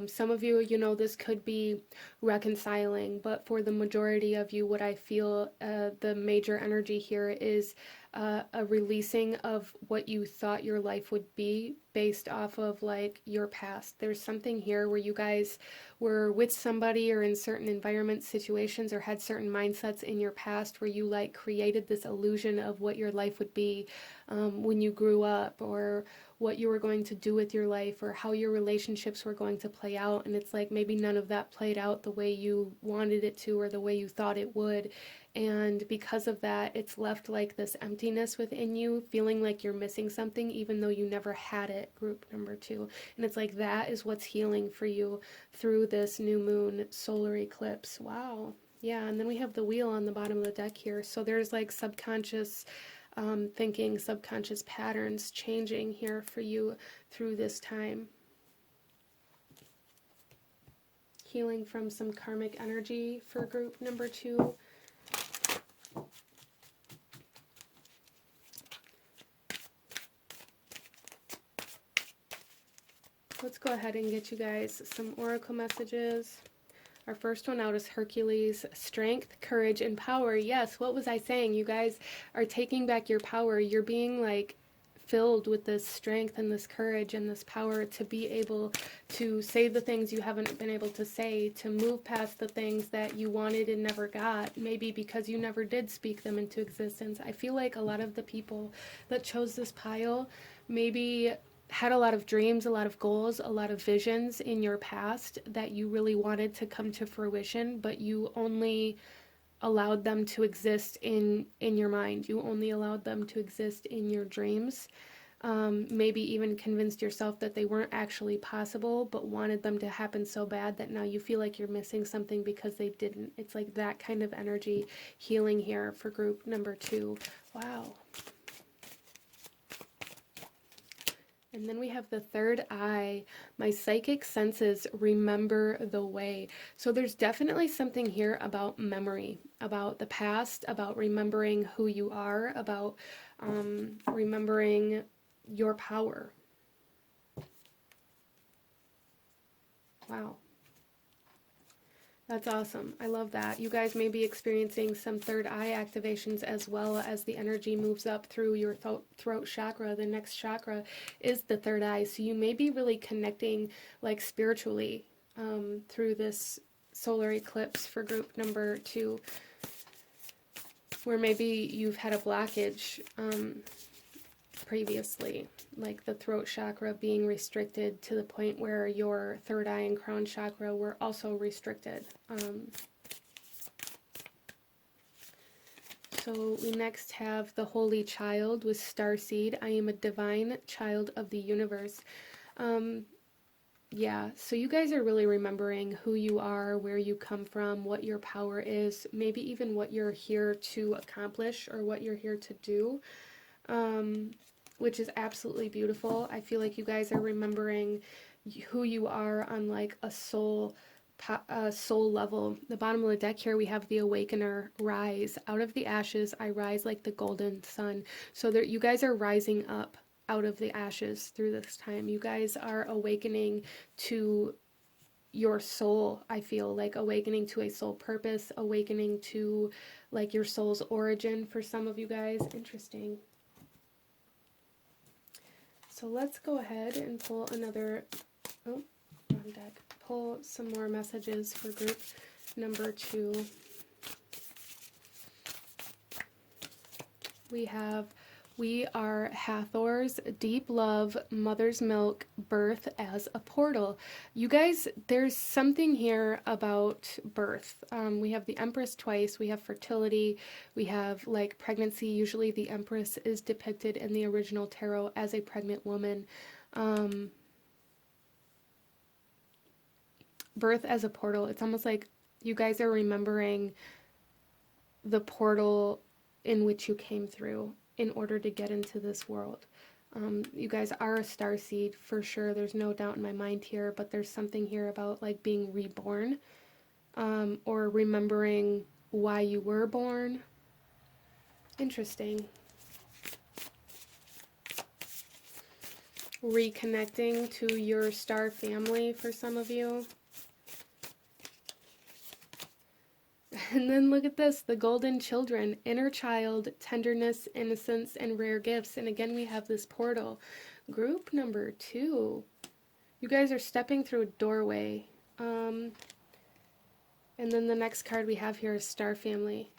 Some of you, this could be reconciling, but for the majority of you, what I feel, the major energy here is a releasing of what you thought your life would be based off of like your past. There's something here where you guys were with somebody or in certain environments, situations, or had certain mindsets in your past where you like created this illusion of what your life would be when you grew up, or what you were going to do with your life, or how your relationships were going to play out. And it's like maybe none of that played out the way you wanted it to or the way you thought it would. And because of that, it's left like this emptiness within you, feeling like you're missing something, even though you never had it, group number 2. And it's like that is what's healing for you through this new moon solar eclipse. Wow. Yeah, and then we have the wheel on the bottom of the deck here. So there's like subconscious thinking, subconscious patterns changing here for you through this time. Healing from some karmic energy for group number 2. Let's go ahead and get you guys some oracle messages. Our first one out is Hercules, strength, courage, and power. Yes, what was I saying? You guys are taking back your power. You're being like filled with this strength and this courage and this power to be able to say the things you haven't been able to say, to move past the things that you wanted and never got, maybe because you never did speak them into existence. I feel like a lot of the people that chose this pile maybe had a lot of dreams, a lot of goals, a lot of visions in your past that you really wanted to come to fruition, but you only allowed them to exist in your mind. You only allowed them to exist in your dreams. Maybe even convinced yourself that they weren't actually possible, but wanted them to happen so bad that now you feel like you're missing something because they didn't. It's like that kind of energy healing here for group number 2. Wow. And then we have the third eye. My psychic senses remember the way. So there's definitely something here about memory, about the past, about remembering who you are, about remembering your power. Wow. That's awesome. I love that. You guys may be experiencing some third eye activations as well as the energy moves up through your throat chakra. The next chakra is the third eye. So you may be really connecting like spiritually through this solar eclipse for group number 2, where maybe you've had a blockage previously, like the throat chakra being restricted to the point where your third eye and crown chakra were also restricted. So we next have the Holy Child with Starseed. I am a divine child of the universe. Yeah, so you guys are really remembering who you are, where you come from, what your power is, maybe even what you're here to accomplish or what you're here to do. Which is absolutely beautiful. I feel like you guys are remembering who you are on like a soul level. The bottom of the deck here we have the Awakener, rise. Out of the ashes I rise like the golden sun. So there, you guys are rising up out of the ashes through this time. You guys are awakening to your soul. I feel like awakening to a soul purpose, awakening to like your soul's origin for some of you guys. Interesting. So let's go ahead and pull another, oh, wrong deck. Pull some more messages for group number 2. We are Hathor's deep love, mother's milk, birth as a portal. You guys, there's something here about birth. We have the Empress twice, we have fertility, we have like pregnancy. Usually the Empress is depicted in the original tarot as a pregnant woman. birth as a portal. It's almost like you guys are remembering the portal in which you came through in order to get into this world. You guys are a starseed for sure. There's no doubt in my mind here, but there's something here about like being reborn, or remembering why you were born. Interesting. Reconnecting to your star family for some of you. And then look at this, the golden children, inner child, tenderness, innocence, and rare gifts. And again, we have this portal. Group number 2. You guys are stepping through a doorway. And then the next card we have here is Star Family.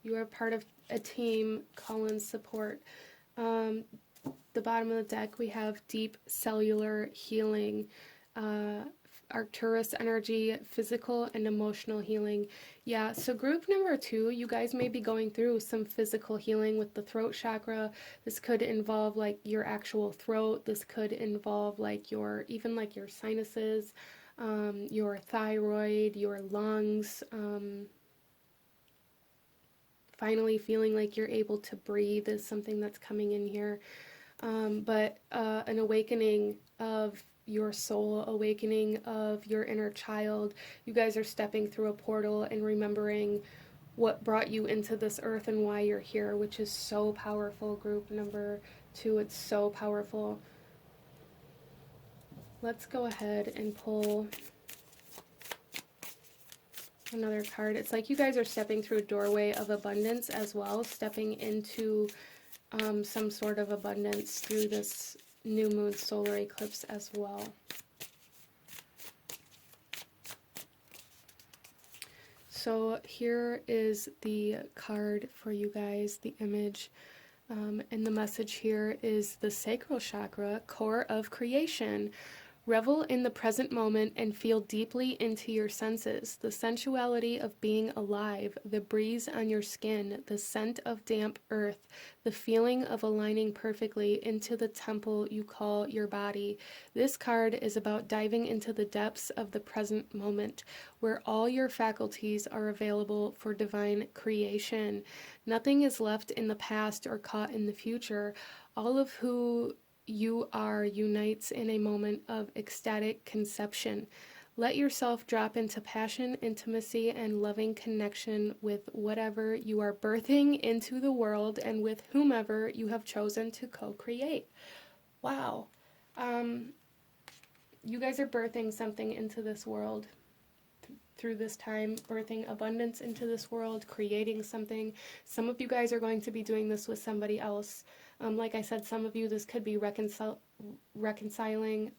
You are part of a team, call in support. The bottom of the deck, we have deep cellular healing, Arcturus energy, physical and emotional healing. Yeah, so group number 2, you guys may be going through some physical healing with the throat chakra. This could involve like your actual throat. This could involve like even like your sinuses, your thyroid, your lungs, finally feeling like you're able to breathe is something that's coming in here. But an awakening of your soul, awakening of your inner child. You guys are stepping through a portal and remembering what brought you into this earth and why you're here, which is so powerful. Group number 2, it's so powerful. Let's go ahead and pull another card. It's like you guys are stepping through a doorway of abundance as well, stepping into some sort of abundance through this new moon solar eclipse as well. So here is the card for you guys, the image, and the message here is the sacral chakra, core of creation. Revel in the present moment and feel deeply into your senses, the sensuality of being alive, the breeze on your skin, the scent of damp earth, the feeling of aligning perfectly into the temple you call your body. This card is about diving into the depths of the present moment, where all your faculties are available for divine creation. Nothing is left in the past or caught in the future. All of who you are unites in a moment of ecstatic conception. Let yourself drop into passion, intimacy, and loving connection with whatever you are birthing into the world and with whomever you have chosen to co-create. Wow. You guys are birthing something into this world through this time, birthing abundance into this world, creating something. Some of you guys are going to be doing this with somebody else. Like I said, some of you, this could be reconciling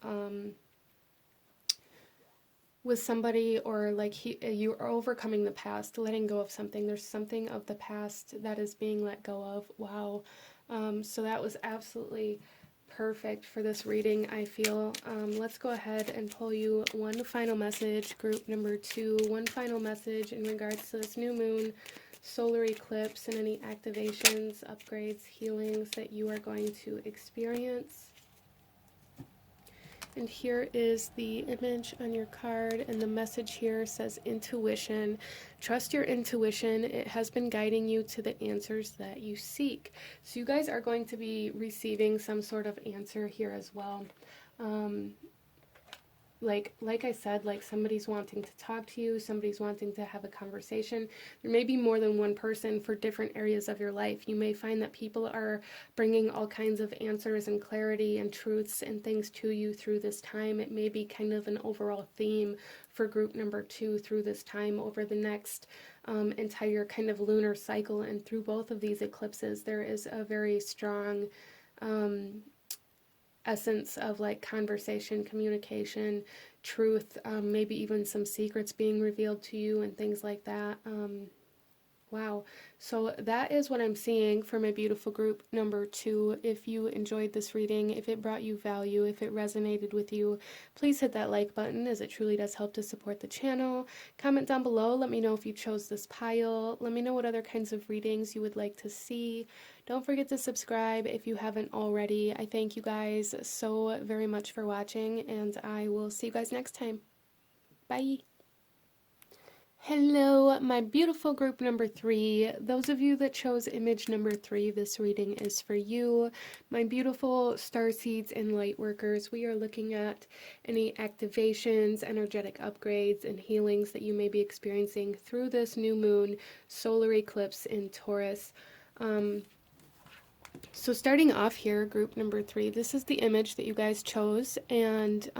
with somebody, or like you are overcoming the past, letting go of something. There's something of the past that is being let go of. Wow. So that was absolutely perfect for this reading, I feel. Let's go ahead and pull you one final message, group number 2, one final message in regards to this new moon, solar eclipse, and any activations, upgrades, healings that you are going to experience. And here is the image on your card, and the message here says intuition. Trust your intuition. It has been guiding you to the answers that you seek. So you guys are going to be receiving some sort of answer here as well. Like I said, like somebody's wanting to talk to you, somebody's wanting to have a conversation. There may be more than one person for different areas of your life. You may find that people are bringing all kinds of answers and clarity and truths and things to you through this time. It may be kind of an overall theme for group number 2 through this time over the next entire kind of lunar cycle. And through both of these eclipses, there is a very strong essence of like conversation, communication, truth, maybe even some secrets being revealed to you and things like that. Wow. So that is what I'm seeing for my beautiful group number 2. If you enjoyed this reading, if it brought you value, if it resonated with you, please hit that like button, as it truly does help to support the channel. Comment down below. Let me know if you chose this pile. Let me know what other kinds of readings you would like to see. Don't forget to subscribe if you haven't already. I thank you guys so very much for watching, and I will see you guys next time. Bye. Hello, my beautiful group number 3. Those of you that chose image number 3, this reading is for you. My beautiful starseeds and lightworkers, we are looking at any activations, energetic upgrades, and healings that you may be experiencing through this new moon solar eclipse in Taurus. So starting off here, group number 3, this is the image that you guys chose, and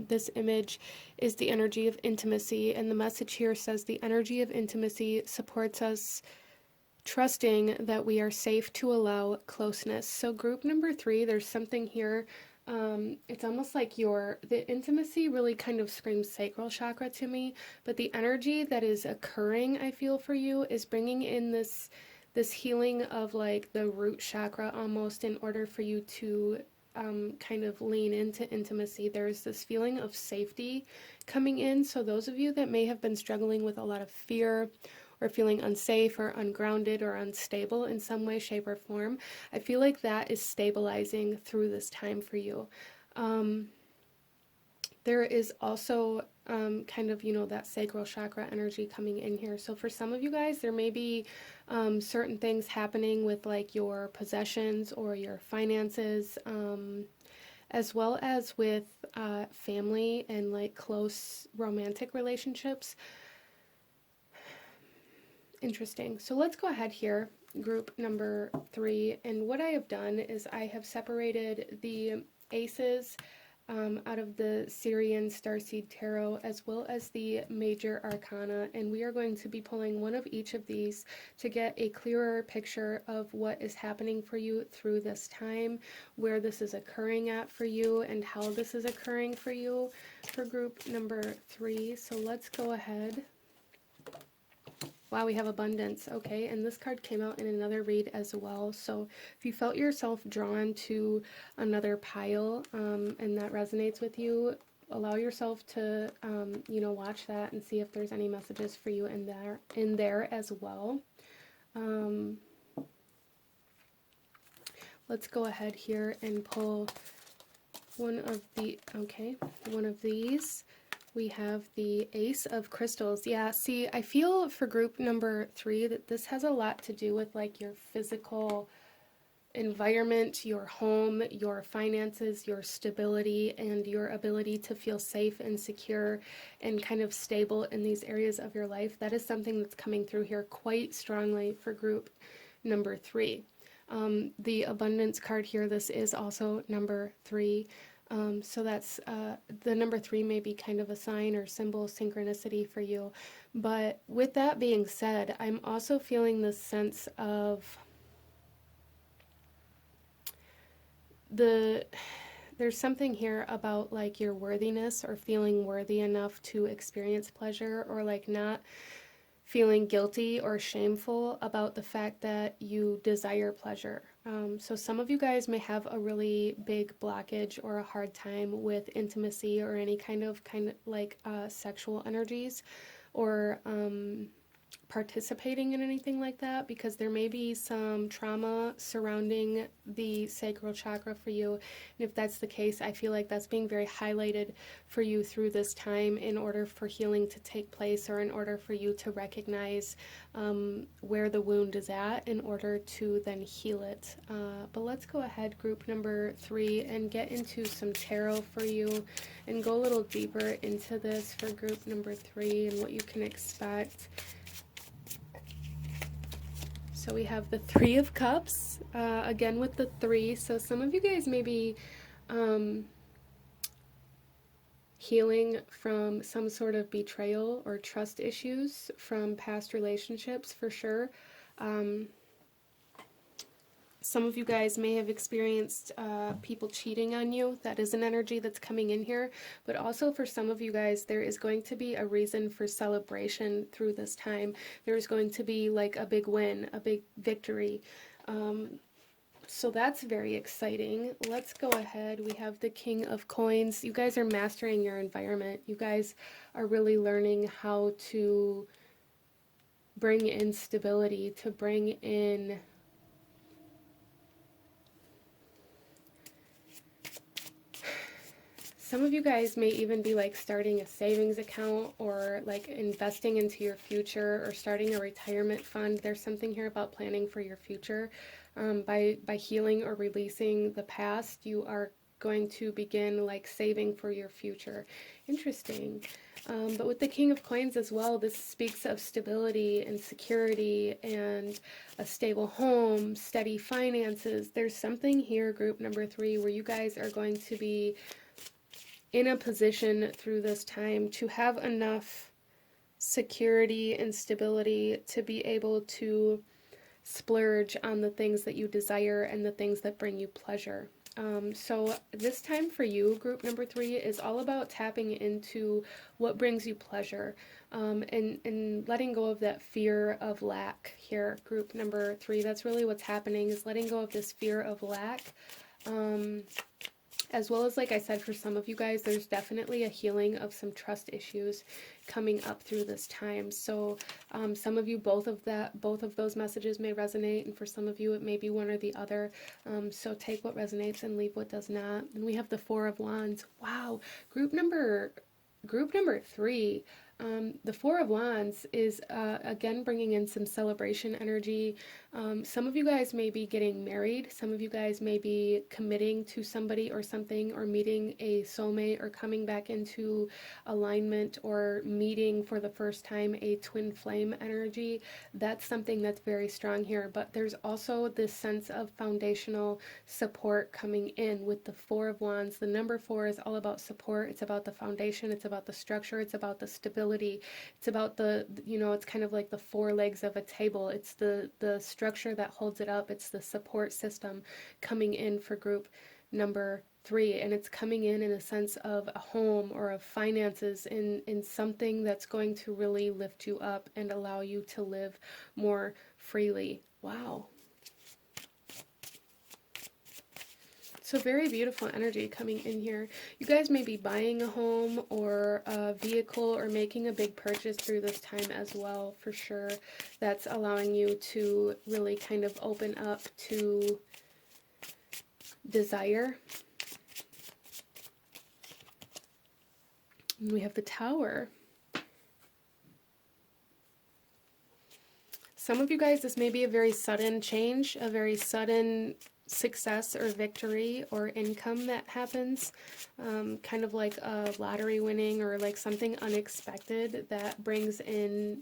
this image is the energy of intimacy, and the message here says the energy of intimacy supports us trusting that we are safe to allow closeness. So group number 3, there's something here, it's almost like the intimacy really kind of screams sacral chakra to me, but the energy that is occurring, I feel, for you is bringing in this healing of like the root chakra almost, in order for you to kind of lean into intimacy. There's this feeling of safety coming in. So those of you that may have been struggling with a lot of fear or feeling unsafe or ungrounded or unstable in some way, shape, or form, I feel like that is stabilizing through this time for you. There is also kind of, that sacral chakra energy coming in here. So for some of you guys, there may be certain things happening with like your possessions or your finances, as well as with family and like close romantic relationships. Interesting. So let's go ahead here, group number 3. And what I have done is I have separated the aces out of the Syrian Starseed Tarot, as well as the major arcana, and we are going to be pulling one of each of these to get a clearer picture of what is happening for you through this time, where this is occurring at for you, and how this is occurring for you for group number 3. So let's go ahead. Wow, we have abundance. Okay, and this card came out in another read as well. So if you felt yourself drawn to another pile and that resonates with you, allow yourself to, watch that and see if there's any messages for you in there as well. Let's go ahead here and pull one of these. We have the Ace of Crystals. Yeah, see, I feel for group number 3 that this has a lot to do with like your physical environment, your home, your finances, your stability, and your ability to feel safe and secure and kind of stable in these areas of your life. That is something that's coming through here quite strongly for group number 3. The abundance card here, this is also number 3. So that's the number 3 may be kind of a sign or symbol synchronicity for you. But with that being said, I'm also feeling this sense of there's something here about like your worthiness or feeling worthy enough to experience pleasure, or like not feeling guilty or shameful about the fact that you desire pleasure. So some of you guys may have a really big blockage or a hard time with intimacy or any kind of like sexual energies, or participating in anything like that, because there may be some trauma surrounding the sacral chakra for you. And if that's the case, I feel like that's being very highlighted for you through this time in order for healing to take place, or in order for you to recognize where the wound is at in order to then heal it. But let's go ahead, group number 3, and get into some tarot for you and go a little deeper into this for group number 3 and what you can expect. So we have the 3 of Cups, again with the 3. So some of you guys may be healing from some sort of betrayal or trust issues from past relationships, for sure. Some of you guys may have experienced people cheating on you. That is an energy that's coming in here. But also for some of you guys, there is going to be a reason for celebration through this time. There's going to be like a big win, a big victory. So that's very exciting. Let's go ahead. We have the King of Coins. You guys are mastering your environment. You guys are really learning how to bring in stability, to bring in Some of you guys may even be like starting a savings account or like investing into your future or starting a retirement fund. There's something here about planning for your future. By healing or releasing the past, you are going to begin like saving for your future. Interesting. But with the King of Coins as well, this speaks of stability and security and a stable home, steady finances. There's something here, group number 3, where you guys are going to be in a position through this time to have enough security and stability to be able to splurge on the things that you desire and the things that bring you pleasure. So this time for you, group number 3, is all about tapping into what brings you pleasure, and letting go of that fear of lack here, group number 3. That's really what's happening, is letting go of this fear of lack. As well as, like I said, for some of you guys, there's definitely a healing of some trust issues coming up through this time. So some of you, both of those messages may resonate, and for some of you, it may be one or the other. So take what resonates and leave what does not. And we have the Four of Wands. Wow, group number 3. The Four of Wands is, again, bringing in some celebration energy. Some of you guys may be getting married. Some of you guys may be committing to somebody or something, or meeting a soulmate, or coming back into alignment, or meeting for the first time a twin flame energy. That's something that's very strong here. But there's also this sense of foundational support coming in with the Four of Wands. The number 4 is all about support. It's about the foundation. It's about the structure. It's about the stability. It's about the, it's kind of like the 4 legs of a table. It's the structure that holds it up. It's the support system coming in for group number 3, and it's coming in a sense of a home or of finances, in something that's going to really lift you up and allow you to live more freely. Wow. So very beautiful energy coming in here. You guys may be buying a home or a vehicle, or making a big purchase through this time as well, for sure. That's allowing you to really kind of open up to desire. And we have the Tower. Some of you guys, this may be a very sudden change, a very sudden success or victory or income that happens, kind of like a lottery winning, or like something unexpected that brings in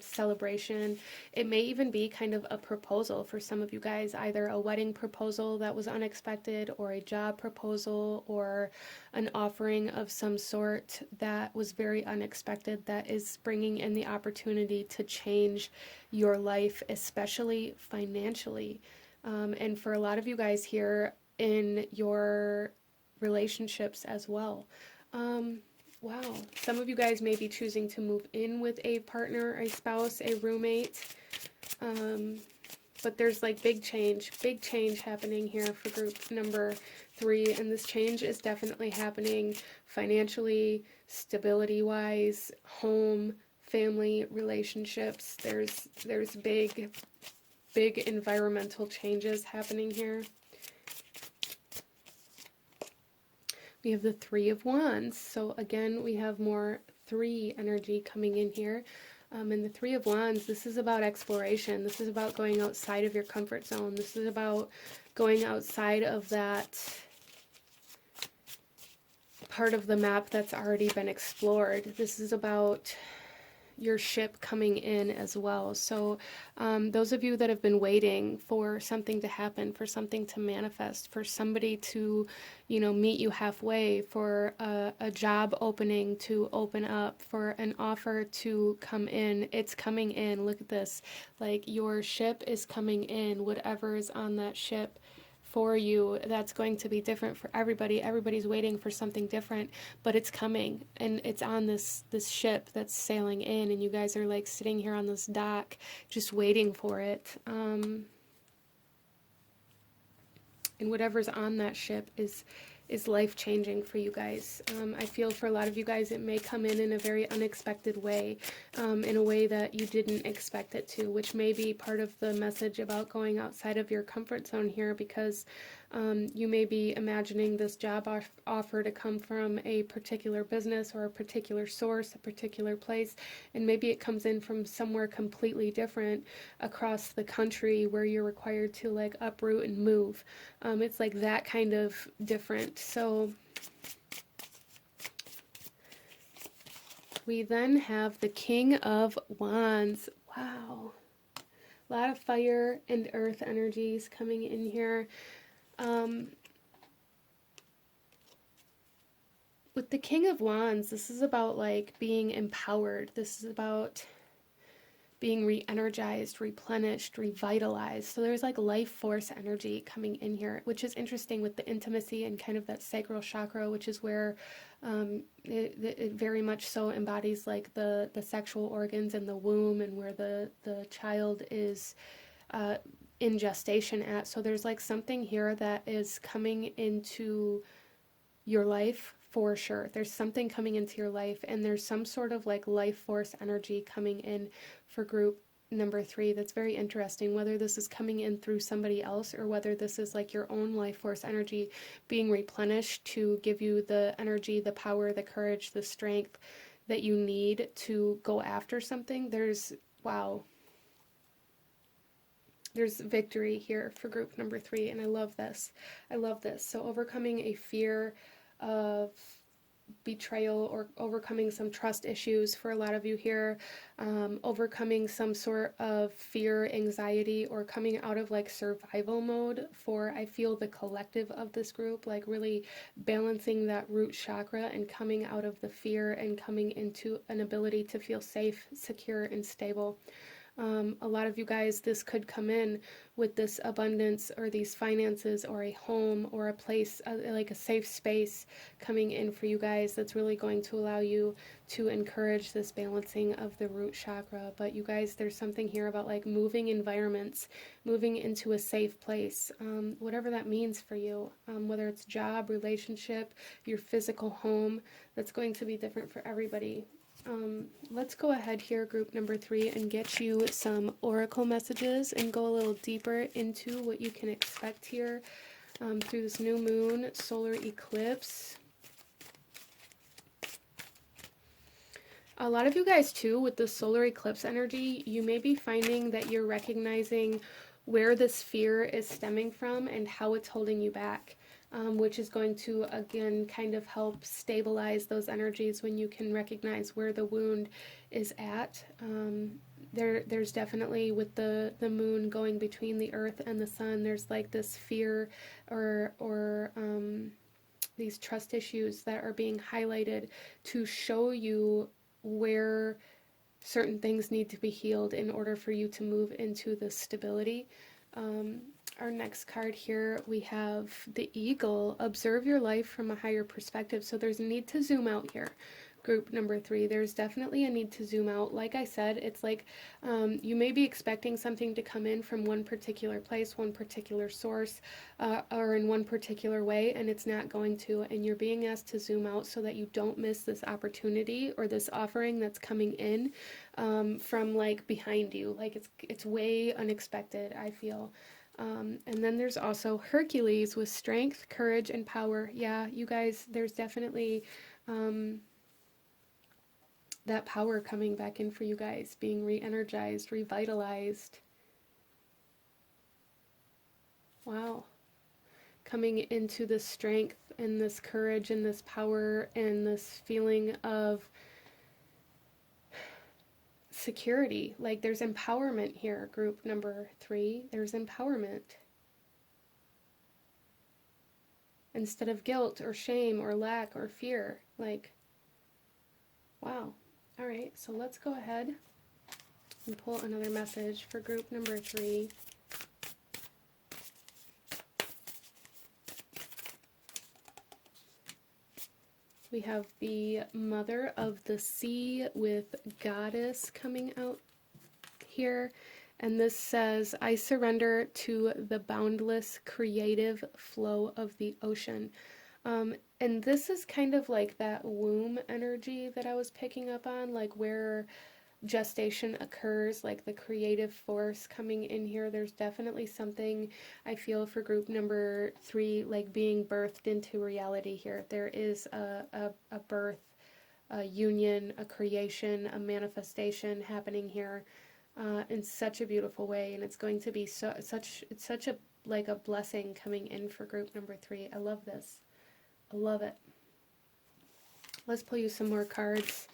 celebration. It may even be kind of a proposal for some of you guys, either a wedding proposal that was unexpected, or a job proposal, or an offering of some sort that was very unexpected, that is bringing in the opportunity to change your life, especially financially. And for a lot of you guys here, in your relationships as well. Wow. Some of you guys may be choosing to move in with a partner, a spouse, a roommate. But there's like big change happening here for group number 3. And this change is definitely happening financially, stability-wise, home, family, relationships. There's big environmental changes happening here. We have the Three of Wands. So again, we have more 3 energy coming in here. And the Three of Wands, this is about exploration. This is about going outside of your comfort zone. This is about going outside of that part of the map that's already been explored. This is about your ship coming in as well. So those of you that have been waiting for something to happen, for something to manifest, for somebody to, meet you halfway, for a job opening to open up, for an offer to come in, it's coming in. Look at this. Like, your ship is coming in. Whatever is on that ship for you, that's going to be different for everybody. Everybody's waiting for something different, but it's coming, and it's on this ship that's sailing in, and you guys are like sitting here on this dock just waiting for it. And whatever's on that ship is life-changing for you guys. I feel for a lot of you guys, it may come in a very unexpected way, in a way that you didn't expect it to, which may be part of the message about going outside of your comfort zone here, because You may be imagining this job offer to come from a particular business or a particular source, a particular place, and maybe it comes in from somewhere completely different across the country where you're required to like uproot and move. It's like that kind of different. So we then have the King of Wands. Wow. A lot of fire and earth energies coming in here. With the King of Wands, this is about like being empowered. This is about being re-energized, replenished, revitalized. So there's like life force energy coming in here, which is interesting with the intimacy and kind of that sacral chakra, which is where it very much so embodies like the sexual organs and the womb, and where the child is in gestation at. So there's like something here that is coming into your life for sure. There's something coming into your life, and there's some sort of like life force energy coming in for group number 3 that's very interesting, whether this is coming in through somebody else or whether this is like your own life force energy being replenished to give you the energy, the power, the courage, the strength that you need to go after something. There's, wow, there's victory here for group number 3, and I love this. I love this. So overcoming a fear of betrayal or overcoming some trust issues for a lot of you here, overcoming some sort of fear, anxiety, or coming out of like survival mode for, I feel, the collective of this group, like really balancing that root chakra and coming out of the fear and coming into an ability to feel safe, secure, and stable. A lot of you guys, this could come in with this abundance or these finances or a home or a place, like a safe space coming in for you guys that's really going to allow you to encourage this balancing of the root chakra. But you guys, there's something here about like moving environments, moving into a safe place, whatever that means for you, whether it's job, relationship, your physical home, that's going to be different for everybody. Let's go ahead here, group number 3, and get you some oracle messages and go a little deeper into what you can expect here through this new moon solar eclipse. A lot of you guys too, with the solar eclipse energy, you may be finding that you're recognizing where this fear is stemming from and how it's holding you back. Which is going to, again, kind of help stabilize those energies when you can recognize where the wound is at. There's definitely, with the moon going between the earth and the sun, there's like this fear or these trust issues that are being highlighted to show you where certain things need to be healed in order for you to move into the stability. Our next card here, we have the Eagle. Observe your life from a higher perspective. So there's a need to zoom out here. Group number 3, there's definitely a need to zoom out. Like I said, it's like you may be expecting something to come in from one particular place, one particular source, or in one particular way, and it's not going to. And you're being asked to zoom out so that you don't miss this opportunity or this offering that's coming in from like behind you. Like it's way unexpected, I feel. And then there's also Hercules with strength, courage, and power. Yeah, you guys, there's definitely that power coming back in for you guys, being re-energized, revitalized. Wow. Coming into this strength and this courage and this power and this feeling of security. Like there's empowerment here, group number 3. There's empowerment. Instead of guilt or shame or lack or fear. Like, wow. All right, so let's go ahead and pull another message for group number 3. We have the Mother of the Sea with Goddess coming out here. And this says, I surrender to the boundless creative flow of the ocean. And this is kind of like that womb energy that I was picking up on, like where gestation occurs, like the creative force coming in here. There's definitely something I feel for group number 3, like being birthed into reality here. There is a birth, a union, a creation, a manifestation happening here in such a beautiful way, and it's going to be it's such a like a blessing coming in for group number 3. I love this. I love it. Let's pull you some more cards.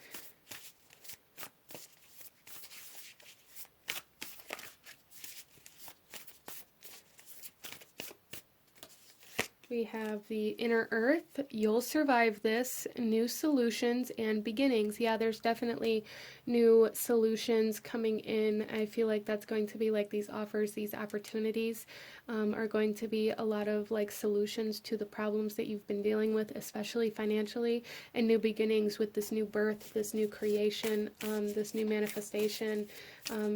We have the inner earth. You'll survive this. New solutions and beginnings. Yeah, there's definitely new solutions coming in. I feel like that's going to be like these offers, these opportunities are going to be a lot of like solutions to the problems that you've been dealing with, especially financially, and new beginnings with this new birth, this new creation, this new manifestation,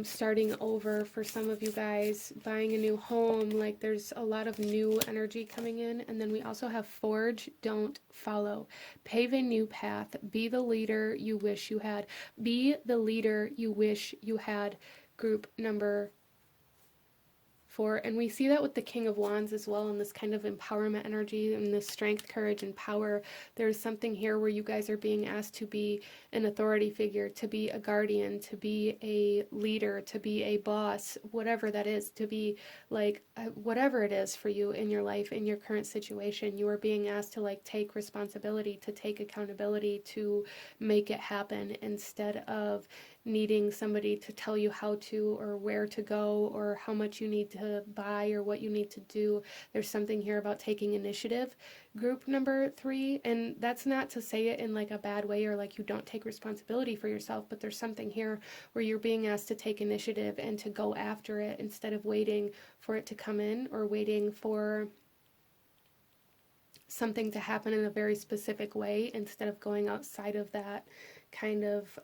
starting over for some of you guys, buying a new home. Like there's a lot of new energy coming in. And then we also have forge, don't follow. Pave a new path. Be the leader you wish you had. Be the leader you wish you had. Group number 4. And we see that with the King of Wands as well, in this kind of empowerment energy and this strength, courage, and power. There's something here where you guys are being asked to be an authority figure, to be a guardian, to be a leader, to be a boss, whatever that is, to be like whatever it is for you in your life, in your current situation. You are being asked to like take responsibility, to take accountability, to make it happen, instead of needing somebody to tell you how to or where to go or how much you need to buy or what you need to do. There's something here about taking initiative, group number 3, and that's not to say it in like a bad way or like you don't take responsibility for yourself, but there's something here where you're being asked to take initiative and to go after it instead of waiting for it to come in or waiting for something to happen in a very specific way, instead of going outside of that kind of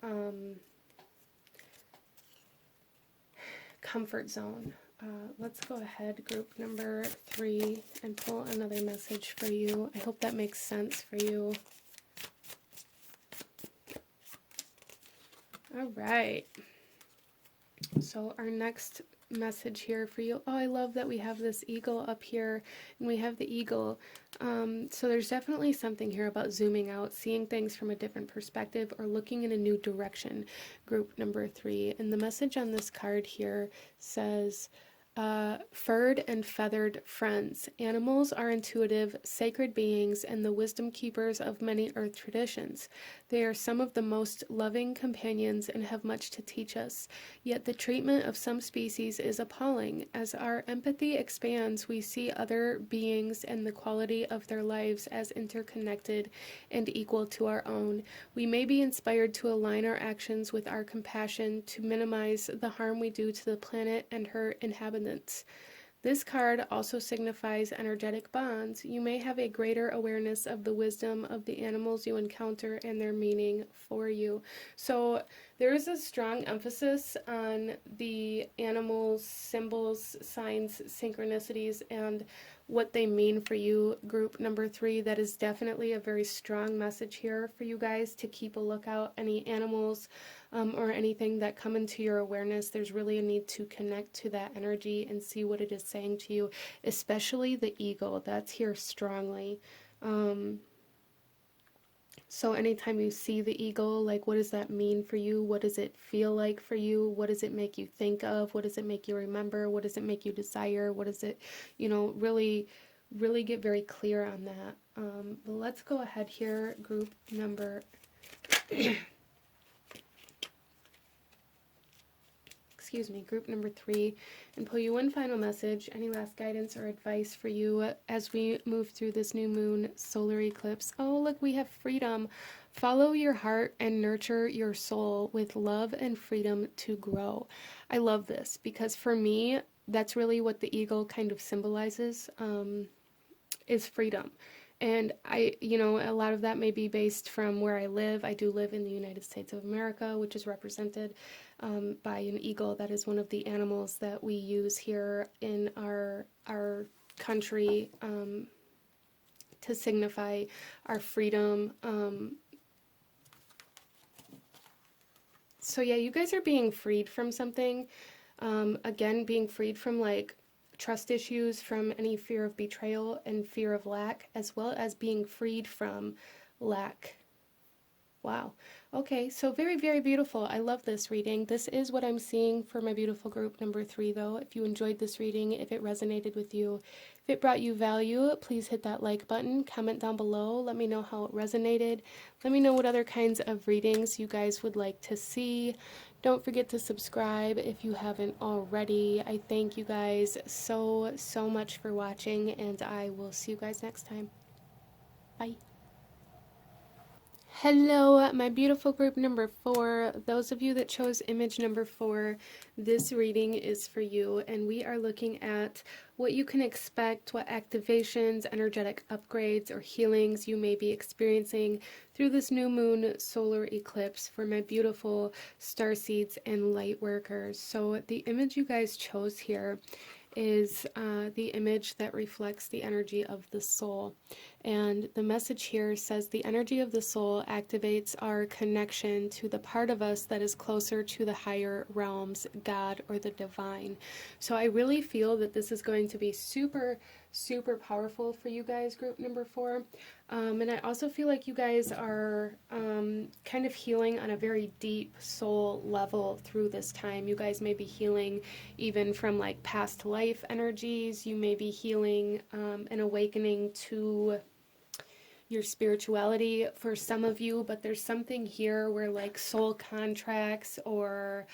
comfort zone. Let's go ahead, group number 3, and pull another message for you. I hope that makes sense for you. All right. So our next message here for you. Oh, I love that we have this eagle up here, and we have the eagle. So there's definitely something here about zooming out, seeing things from a different perspective, or looking in a new direction, group number 3. And the message on this card here says, furred and feathered friends. Animals are intuitive, sacred beings, and the wisdom keepers of many earth traditions. They are some of the most loving companions and have much to teach us. Yet the treatment of some species is appalling. As our empathy expands, we see other beings and the quality of their lives as interconnected and equal to our own. We may be inspired to align our actions with our compassion to minimize the harm we do to the planet and her inhabitants. This card also signifies energetic bonds. You may have a greater awareness of the wisdom of the animals you encounter and their meaning for you. So there is a strong emphasis on the animals, symbols, signs, synchronicities, and what they mean for you, group number 3. That is definitely a very strong message here for you guys to keep a lookout. Any animals or anything that come into your awareness, there's really a need to connect to that energy and see what it is saying to you, especially the eagle. That's here strongly. So anytime you see the eagle, like, what does that mean for you? What does it feel like for you? What does it make you think of? What does it make you remember? What does it make you desire? What does it, really get very clear on that. But let's go ahead here, group number group number 3, and pull you one final message. Any last guidance or advice for you as we move through this new moon solar eclipse? Oh, look, we have freedom. Follow your heart and nurture your soul with love and freedom to grow. I love this because for me, that's really what the eagle kind of symbolizes, is freedom. And a lot of that may be based from where I live. I do live in the United States of America, which is represented by an eagle. That is one of the animals that we use here in our country to signify our freedom. So yeah, you guys are being freed from something. Again, being freed from like trust issues, from any fear of betrayal and fear of lack, as well as being freed from lack. Wow. Okay, so very, very beautiful. I love this reading. This is what I'm seeing for my beautiful group number 3, though. If you enjoyed this reading, if it resonated with you, if it brought you value, please hit that like button, comment down below, let me know how it resonated. Let me know what other kinds of readings you guys would like to see. Don't forget to subscribe if you haven't already. I thank you guys so, so much for watching, and I will see you guys next time. Bye. Hello, my beautiful group number 4. Those of you that chose image number 4, this reading is for you, and we are looking at what you can expect, what activations, energetic upgrades, or healings you may be experiencing through this new moon solar eclipse for my beautiful starseeds and lightworkers. So the image you guys chose here is the image that reflects the energy of the soul. And the message here says the energy of the soul activates our connection to the part of us that is closer to the higher realms, God or the divine. So I really feel that this is going to be super, super powerful for you guys, group number 4. And I also feel like you guys are kind of healing on a very deep soul level through this time. You guys may be healing even from like past life energies. You may be healing and awakening to your spirituality for some of you, but there's something here where like soul contracts or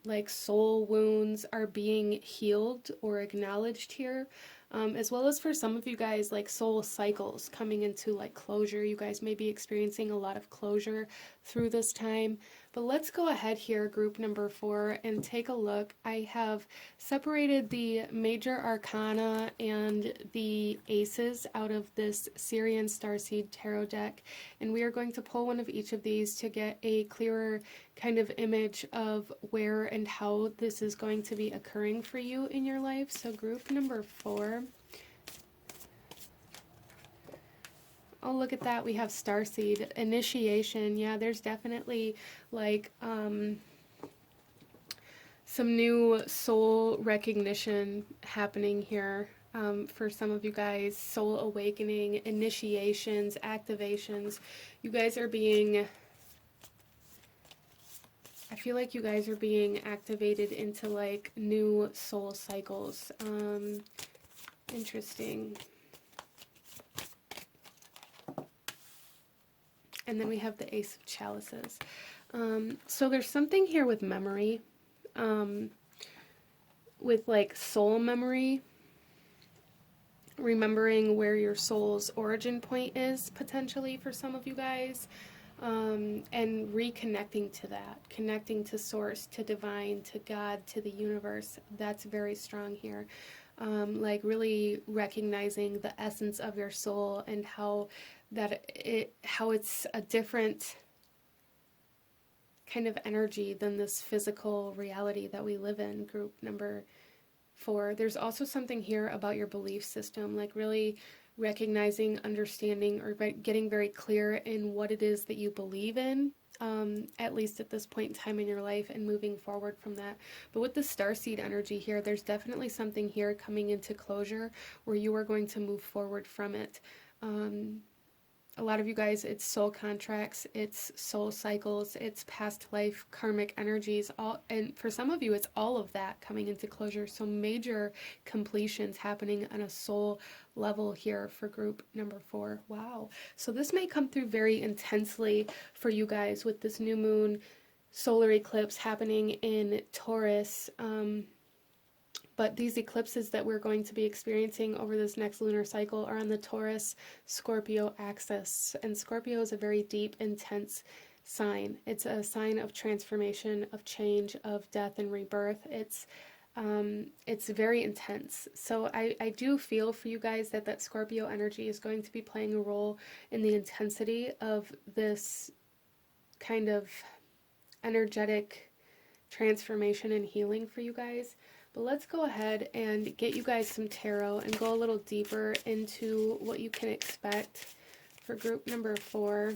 like soul wounds are being healed or acknowledged here. As well as for some of you guys, like soul cycles coming into like closure. You guys may be experiencing a lot of closure through this time. But let's go ahead here, group number 4, and take a look. I have separated the major arcana and the aces out of this Syrian Starseed Tarot deck, and we are going to pull one of each of these to get a clearer kind of image of where and how this is going to be occurring for you in your life. So group number 4. Oh, look at that. We have Starseed. Initiation. Yeah, there's definitely like some new soul recognition happening here for some of you guys. Soul awakening, initiations, activations. You guys are being... I feel like you guys are being activated into like new soul cycles. Interesting. And then we have the Ace of Chalices. So there's something here with memory, with like soul memory, remembering where your soul's origin point is potentially for some of you guys. And reconnecting to that, connecting to source, to divine, to God, to the universe. That's very strong here. Like really recognizing the essence of your soul and how it's a different kind of energy than this physical reality that we live in, group number 4. There's also something here about your belief system, like really recognizing, understanding, or getting very clear in what it is that you believe in, at least at this point in time in your life, and moving forward from that. But with the starseed energy here, there's definitely something here coming into closure where you are going to move forward from it. A lot of you guys, it's soul contracts, it's soul cycles, it's past life karmic energies, and for some of you, it's all of that coming into closure. So major completions happening on a soul level here for group number 4. Wow. So this may come through very intensely for you guys with this new moon solar eclipse happening in Taurus. But these eclipses that we're going to be experiencing over this next lunar cycle are on the Taurus-Scorpio axis. And Scorpio is a very deep, intense sign. It's a sign of transformation, of change, of death and rebirth. It's very intense. So I do feel for you guys that Scorpio energy is going to be playing a role in the intensity of this kind of energetic transformation and healing for you guys. But let's go ahead and get you guys some tarot and go a little deeper into what you can expect for group number 4.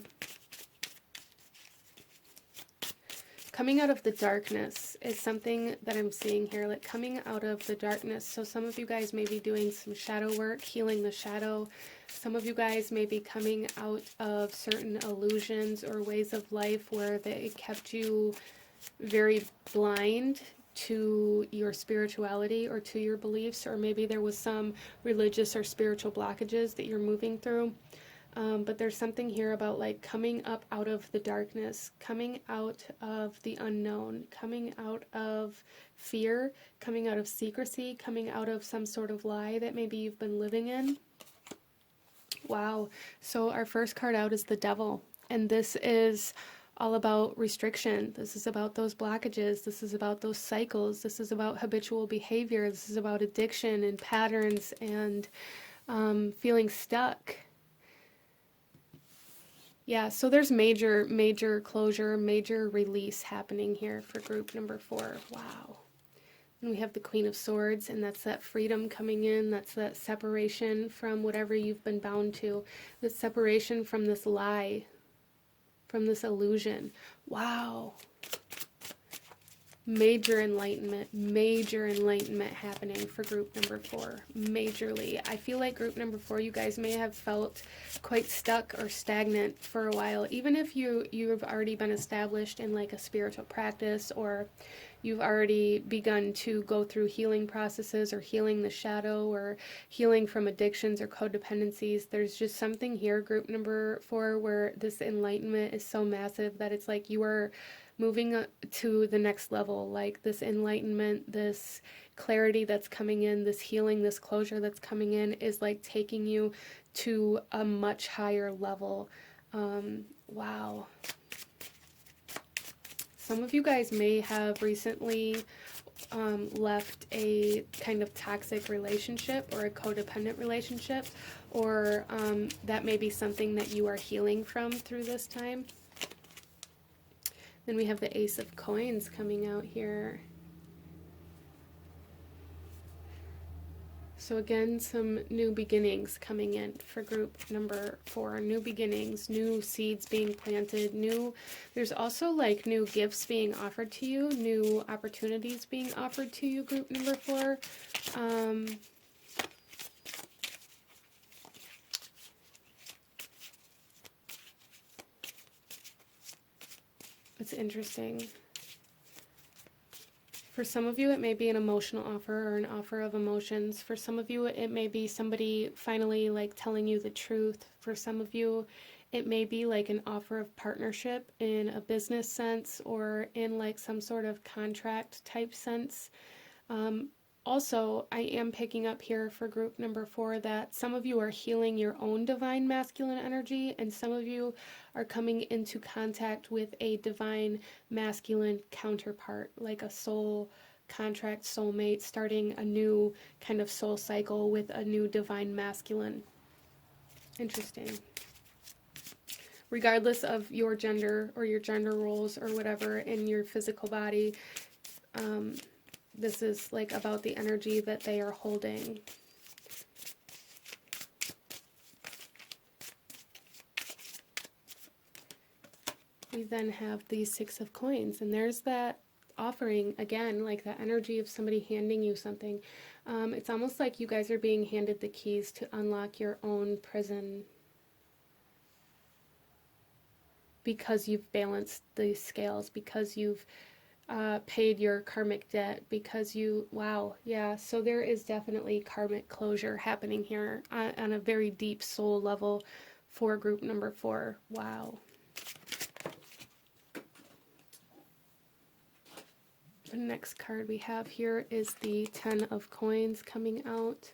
coming out of the darkness is something that I'm seeing here, like coming out of the darkness. So some of you guys may be doing some shadow work, healing the shadow. Some of you guys may be coming out of certain illusions or ways of life where they kept you very blind to your spirituality or to your beliefs, or maybe there was some religious or spiritual blockages that you're moving through. But there's something here about like coming up out of the darkness, coming out of the unknown, coming out of fear, coming out of secrecy, coming out of some sort of lie that maybe you've been living in. Wow. So our first card out is the Devil. And this is all about restriction. This is about those blockages. This is about those cycles. This is about habitual behavior. This is about addiction and patterns and feeling stuck. Yeah, so there's major closure, major release happening here for group number 4. Wow. And we have the Queen of Swords, and that's that freedom coming in. That's that separation from whatever you've been bound to. The separation from this lie, from this illusion. Wow. Major enlightenment happening for group number 4. Majorly. I feel like group number 4, you guys may have felt quite stuck or stagnant for a while. Even if you've already been established in like a spiritual practice, or you've already begun to go through healing processes or healing the shadow or healing from addictions or codependencies. There's just something here, group number 4, where this enlightenment is so massive that it's like you are moving to the next level. Like this enlightenment, this clarity that's coming in, this healing, this closure that's coming in is like taking you to a much higher level. Wow. Some of you guys may have recently left a kind of toxic relationship or a codependent relationship, or that may be something that you are healing from through this time. Then we have the Ace of Coins coming out here. So again, some new beginnings coming in for group number 4. New beginnings, new seeds being planted, there's also like new gifts being offered to you, new opportunities being offered to you, group number 4. It's interesting. For some of you, it may be an emotional offer or an offer of emotions. For some of you, it may be somebody finally like telling you the truth. For some of you, it may be like an offer of partnership in a business sense or in like some sort of contract type sense. Also, I am picking up here for group number 4 that some of you are healing your own divine masculine energy, and some of you are coming into contact with a divine masculine counterpart, like a soul contract, soulmate, starting a new kind of soul cycle with a new divine masculine. Interesting. Regardless of your gender or your gender roles or whatever in your physical body, this is like about the energy that they are holding. We then have the Six of Coins, and there's that offering again, like that energy of somebody handing you something. It's almost like you guys are being handed the keys to unlock your own prison, because you've balanced the scales, because you've paid your karmic debt, because you, wow, yeah, so there is definitely karmic closure happening here on a very deep soul level for group number 4. Wow. The next card we have here is the Ten of Coins coming out.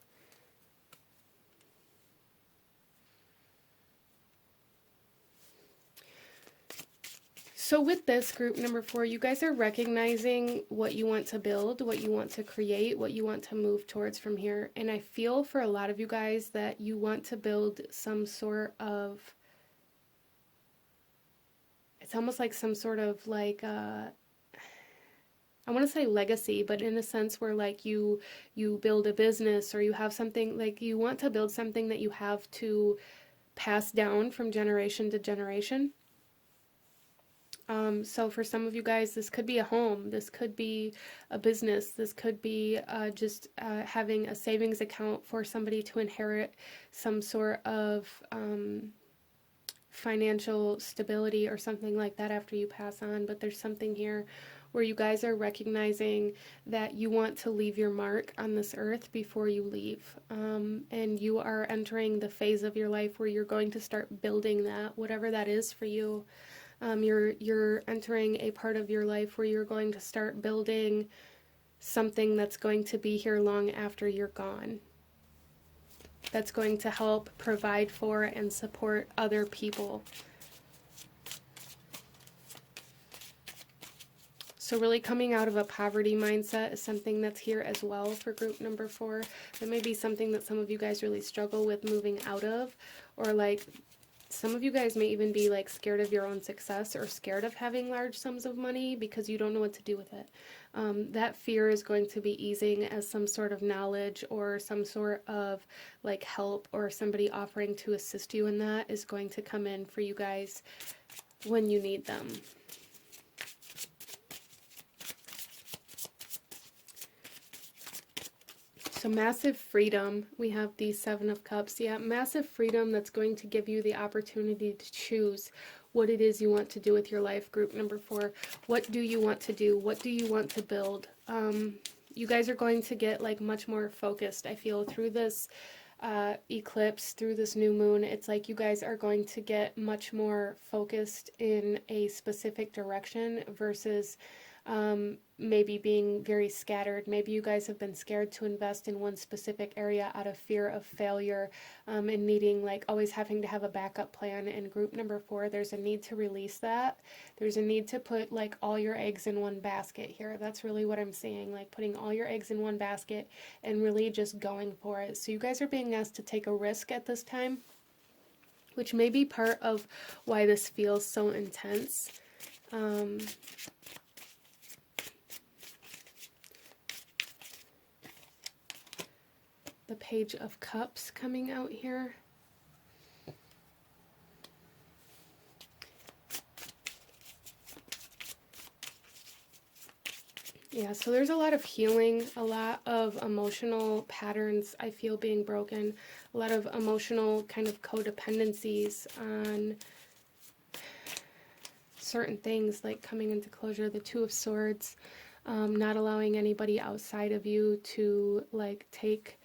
So with this group number 4, you guys are recognizing what you want to build, what you want to create, what you want to move towards from here. And I feel for a lot of you guys that you want to build some sort of, it's almost like some sort of like, I want to say legacy, but in a sense where like you build a business, or you have something, like you want to build something that you have to pass down from generation to generation. So for some of you guys, this could be a home, this could be a business, this could be just having a savings account for somebody to inherit some sort of financial stability or something like that after you pass on. But there's something here where you guys are recognizing that you want to leave your mark on this earth before you leave. And you are entering the phase of your life where you're going to start building that, whatever that is for you. You're entering a part of your life where you're going to start building something that's going to be here long after you're gone. That's going to help provide for and support other people. So really coming out of a poverty mindset is something that's here as well for group number 4. That may be something that some of you guys really struggle with moving out of, or like some of you guys may even be like scared of your own success or scared of having large sums of money because you don't know what to do with it. That fear is going to be easing as some sort of knowledge or some sort of like help or somebody offering to assist you in that is going to come in for you guys when you need them. So massive freedom, we have the 7 of Cups. Yeah, massive freedom that's going to give you the opportunity to choose what it is you want to do with your life. Group number 4, what do you want to do? What do you want to build? You guys are going to get like much more focused, I feel, through this eclipse, through this new moon. It's like you guys are going to get much more focused in a specific direction versus maybe being very scattered. Maybe you guys have been scared to invest in one specific area out of fear of failure and needing, like, always having to have a backup plan. In group number 4, there's a need to release that. There's a need to put, like, all your eggs in one basket here. That's really what I'm saying, like putting all your eggs in one basket and really just going for it. So you guys are being asked to take a risk at this time, which may be part of why this feels so intense. The Page of Cups coming out here. Yeah, so there's a lot of healing, a lot of emotional patterns I feel being broken, a lot of emotional kind of codependencies on certain things, like coming into closure. The 2 of Swords, not allowing anybody outside of you to like take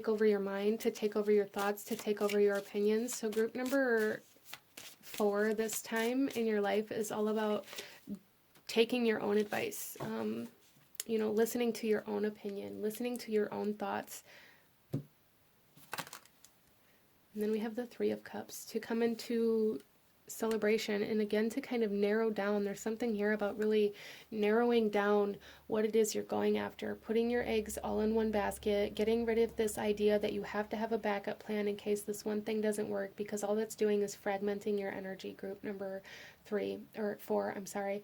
over your mind, to take over your thoughts, to take over your opinions. So group number 4 this time in your life is all about taking your own advice, you know, listening to your own opinion, listening to your own thoughts. And then we have the 3 of Cups to come into celebration, and again to kind of narrow down. There's something here about really narrowing down what it is you're going after, putting your eggs all in one basket, getting rid of this idea that you have to have a backup plan in case this one thing doesn't work, because all that's doing is fragmenting your energy. Group number 4, I'm sorry.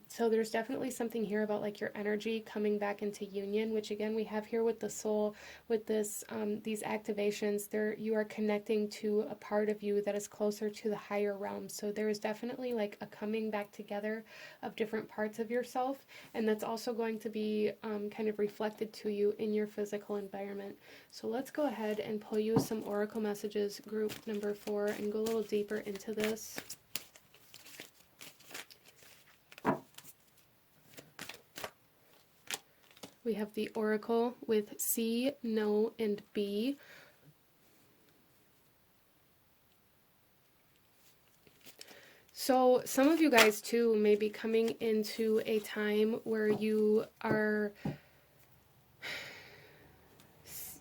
So there's definitely something here about like your energy coming back into union, which again we have here with the soul, with this these activations. There you are connecting to a part of you that is closer to the higher realm. So there is definitely like a coming back together of different parts of yourself, and that's also going to be kind of reflected to you in your physical environment. So let's go ahead and pull you some oracle messages, group number 4, and go a little deeper into this. We have the Oracle with C, No, and B. So some of you guys too may be coming into a time where you are,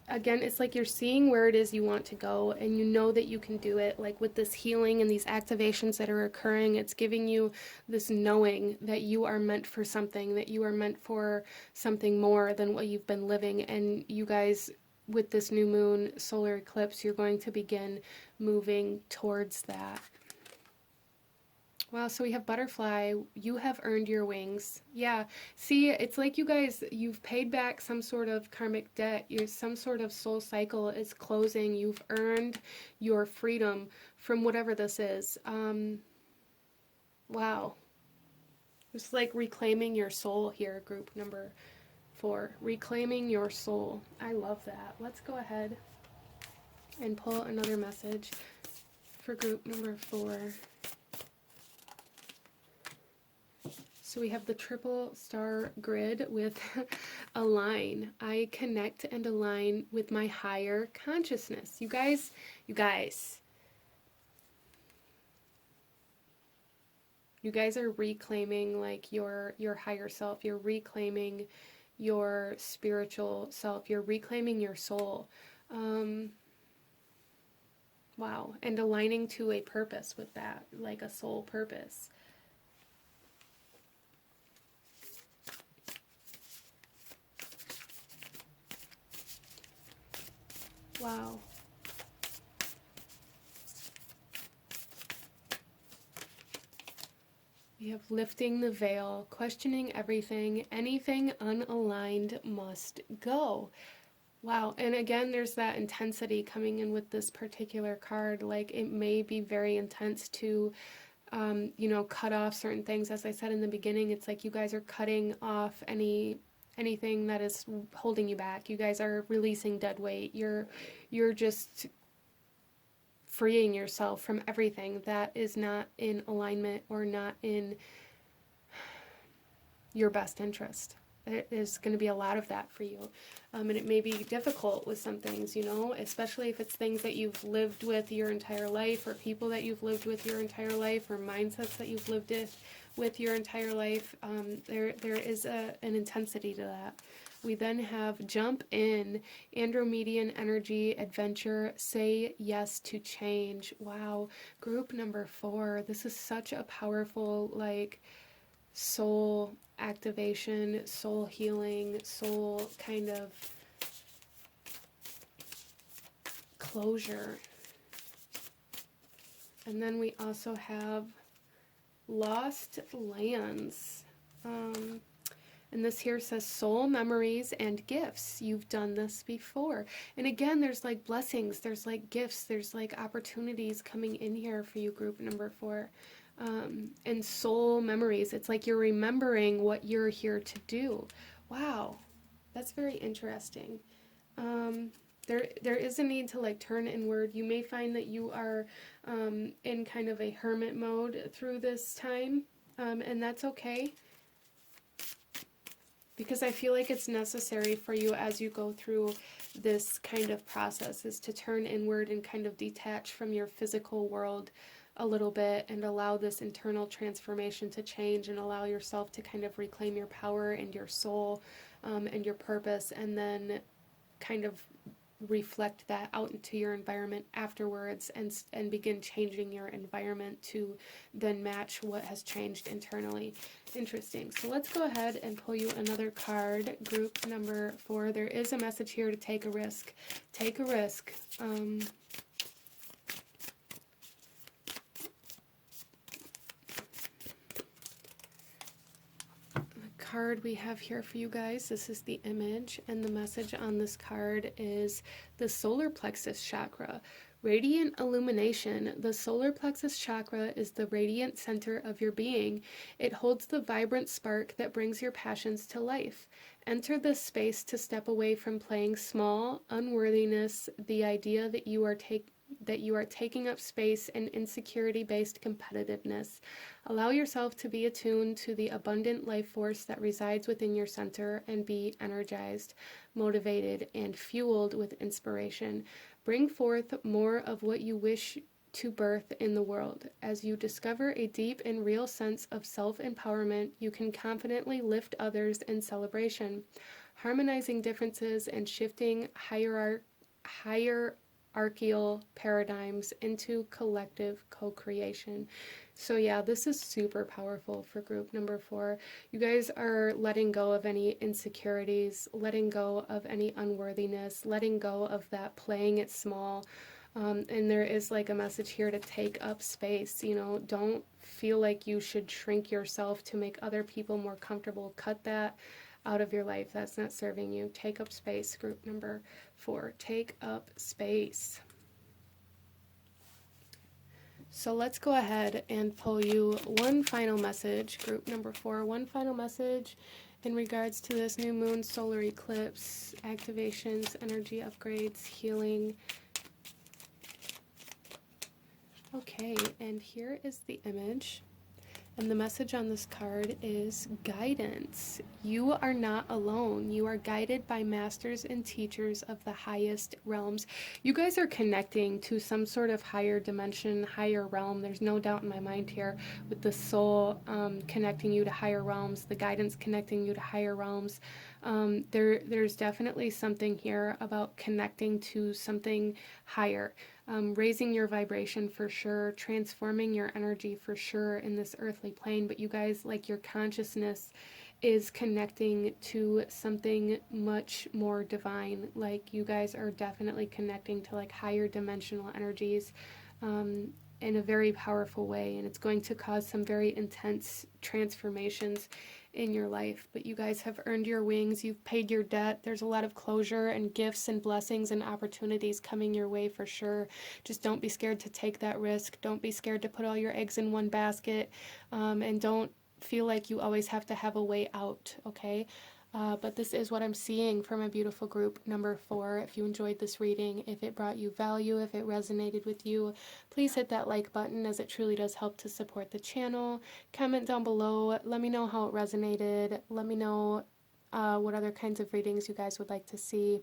again, it's like you're seeing where it is you want to go, and you know that you can do it. Like with this healing and these activations that are occurring, it's giving you this knowing that you are meant for something, that you are meant for something more than what you've been living. And you guys, with this new moon solar eclipse, you're going to begin moving towards that. Wow, so we have butterfly. You have earned your wings. Yeah, see, it's like you guys, you've paid back some sort of karmic debt. Some sort of soul cycle is closing. You've earned your freedom from whatever this is. Wow. It's like reclaiming your soul here, group number 4. Reclaiming your soul. I love that. Let's go ahead and pull another message for group number 4. So we have the triple star grid with align. I connect and align with my higher consciousness. You guys, you guys are reclaiming like your higher self. You're reclaiming your spiritual self. You're reclaiming your soul. Wow. And aligning to a purpose with that, like a soul purpose. Wow. We have lifting the veil, questioning everything, anything unaligned must go. Wow. And again, there's that intensity coming in with this particular card. Like it may be very intense to, you know, cut off certain things. As I said in the beginning, it's like you guys are cutting off anything that is holding you back. You guys are releasing dead weight. You're just freeing yourself from everything that is not in alignment or not in your best interest. There's going to be a lot of that for you. And it may be difficult with some things, you know, especially if it's things that you've lived with your entire life, or people that you've lived with your entire life, or mindsets that you've lived with your entire life. There is an intensity to that. We then have jump in, Andromedian energy, adventure, say yes to change. Wow. Group number 4. This is such a powerful, like, soul activation, soul healing, soul kind of closure. And then we also have lost lands. And this here says soul memories and gifts. You've done this before. And again, there's like blessings, there's like gifts, there's like opportunities coming in here for you, group number 4. And soul memories. It's like you're remembering what you're here to do. Wow, that's very interesting. There is a need to like turn inward. You may find that you are in kind of a hermit mode through this time, and that's okay. Because I feel like it's necessary for you as you go through this kind of process, is to turn inward and kind of detach from your physical world a little bit and allow this internal transformation to change, and allow yourself to kind of reclaim your power and your soul and your purpose, and then kind of reflect that out into your environment afterwards, and begin changing your environment to then match what has changed internally. Interesting. So let's go ahead and pull you another card, group number 4. There is a message here to take a risk. Take a risk. Card we have here for you guys, this is the image, and the message on this card is the solar plexus chakra. Radiant illumination. The solar plexus chakra is the radiant center of your being. It holds the vibrant spark that brings your passions to life. Enter this space to step away from playing small, unworthiness, the idea that you are taking up space, and insecurity-based competitiveness. Allow yourself to be attuned to the abundant life force that resides within your center, and be energized, motivated, and fueled with inspiration. Bring forth more of what you wish to birth in the world. As you discover a deep and real sense of self-empowerment, you can confidently lift others in celebration. Harmonizing differences and shifting hierarchical paradigms into collective co-creation. So yeah, this is super powerful for group number 4. You guys are letting go of any insecurities, letting go of any unworthiness, letting go of that playing it small. And there is like a message here to take up space. You know, don't feel like you should shrink yourself to make other people more comfortable. Cut that out of your life. That's not serving you. Take up space, group number 4. Take up space. So let's go ahead and pull you one final message, group number 4, one final message in regards to this new moon solar eclipse, activations, energy upgrades, healing. Okay, and here is the image. And the message on this card is guidance. You are not alone. You are guided by masters and teachers of the highest realms. You guys are connecting to some sort of higher dimension, higher realm. There's no doubt in my mind here with the soul connecting you to higher realms, the guidance connecting you to higher realms. There's definitely something here about connecting to something higher. Raising your vibration for sure, transforming your energy for sure in this earthly plane, but you guys, like, your consciousness is connecting to something much more divine. Like, you guys are definitely connecting to like higher dimensional energies in a very powerful way, and it's going to cause some very intense transformations in your life. But you guys have earned your wings, you've paid your debt. There's a lot of closure and gifts and blessings and opportunities coming your way for sure. Just don't be scared to take that risk. Don't be scared to put all your eggs in one basket, and don't feel like you always have to have a way out, okay? But this is what I'm seeing for my beautiful group number 4. If you enjoyed this reading, if it brought you value, if it resonated with you, please hit that like button, as it truly does help to support the channel. Comment down below. Let me know how it resonated. Let me know what other kinds of readings you guys would like to see.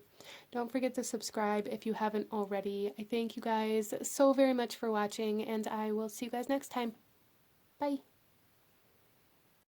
Don't forget to subscribe if you haven't already. I thank you guys so very much for watching, and I will see you guys next time. Bye.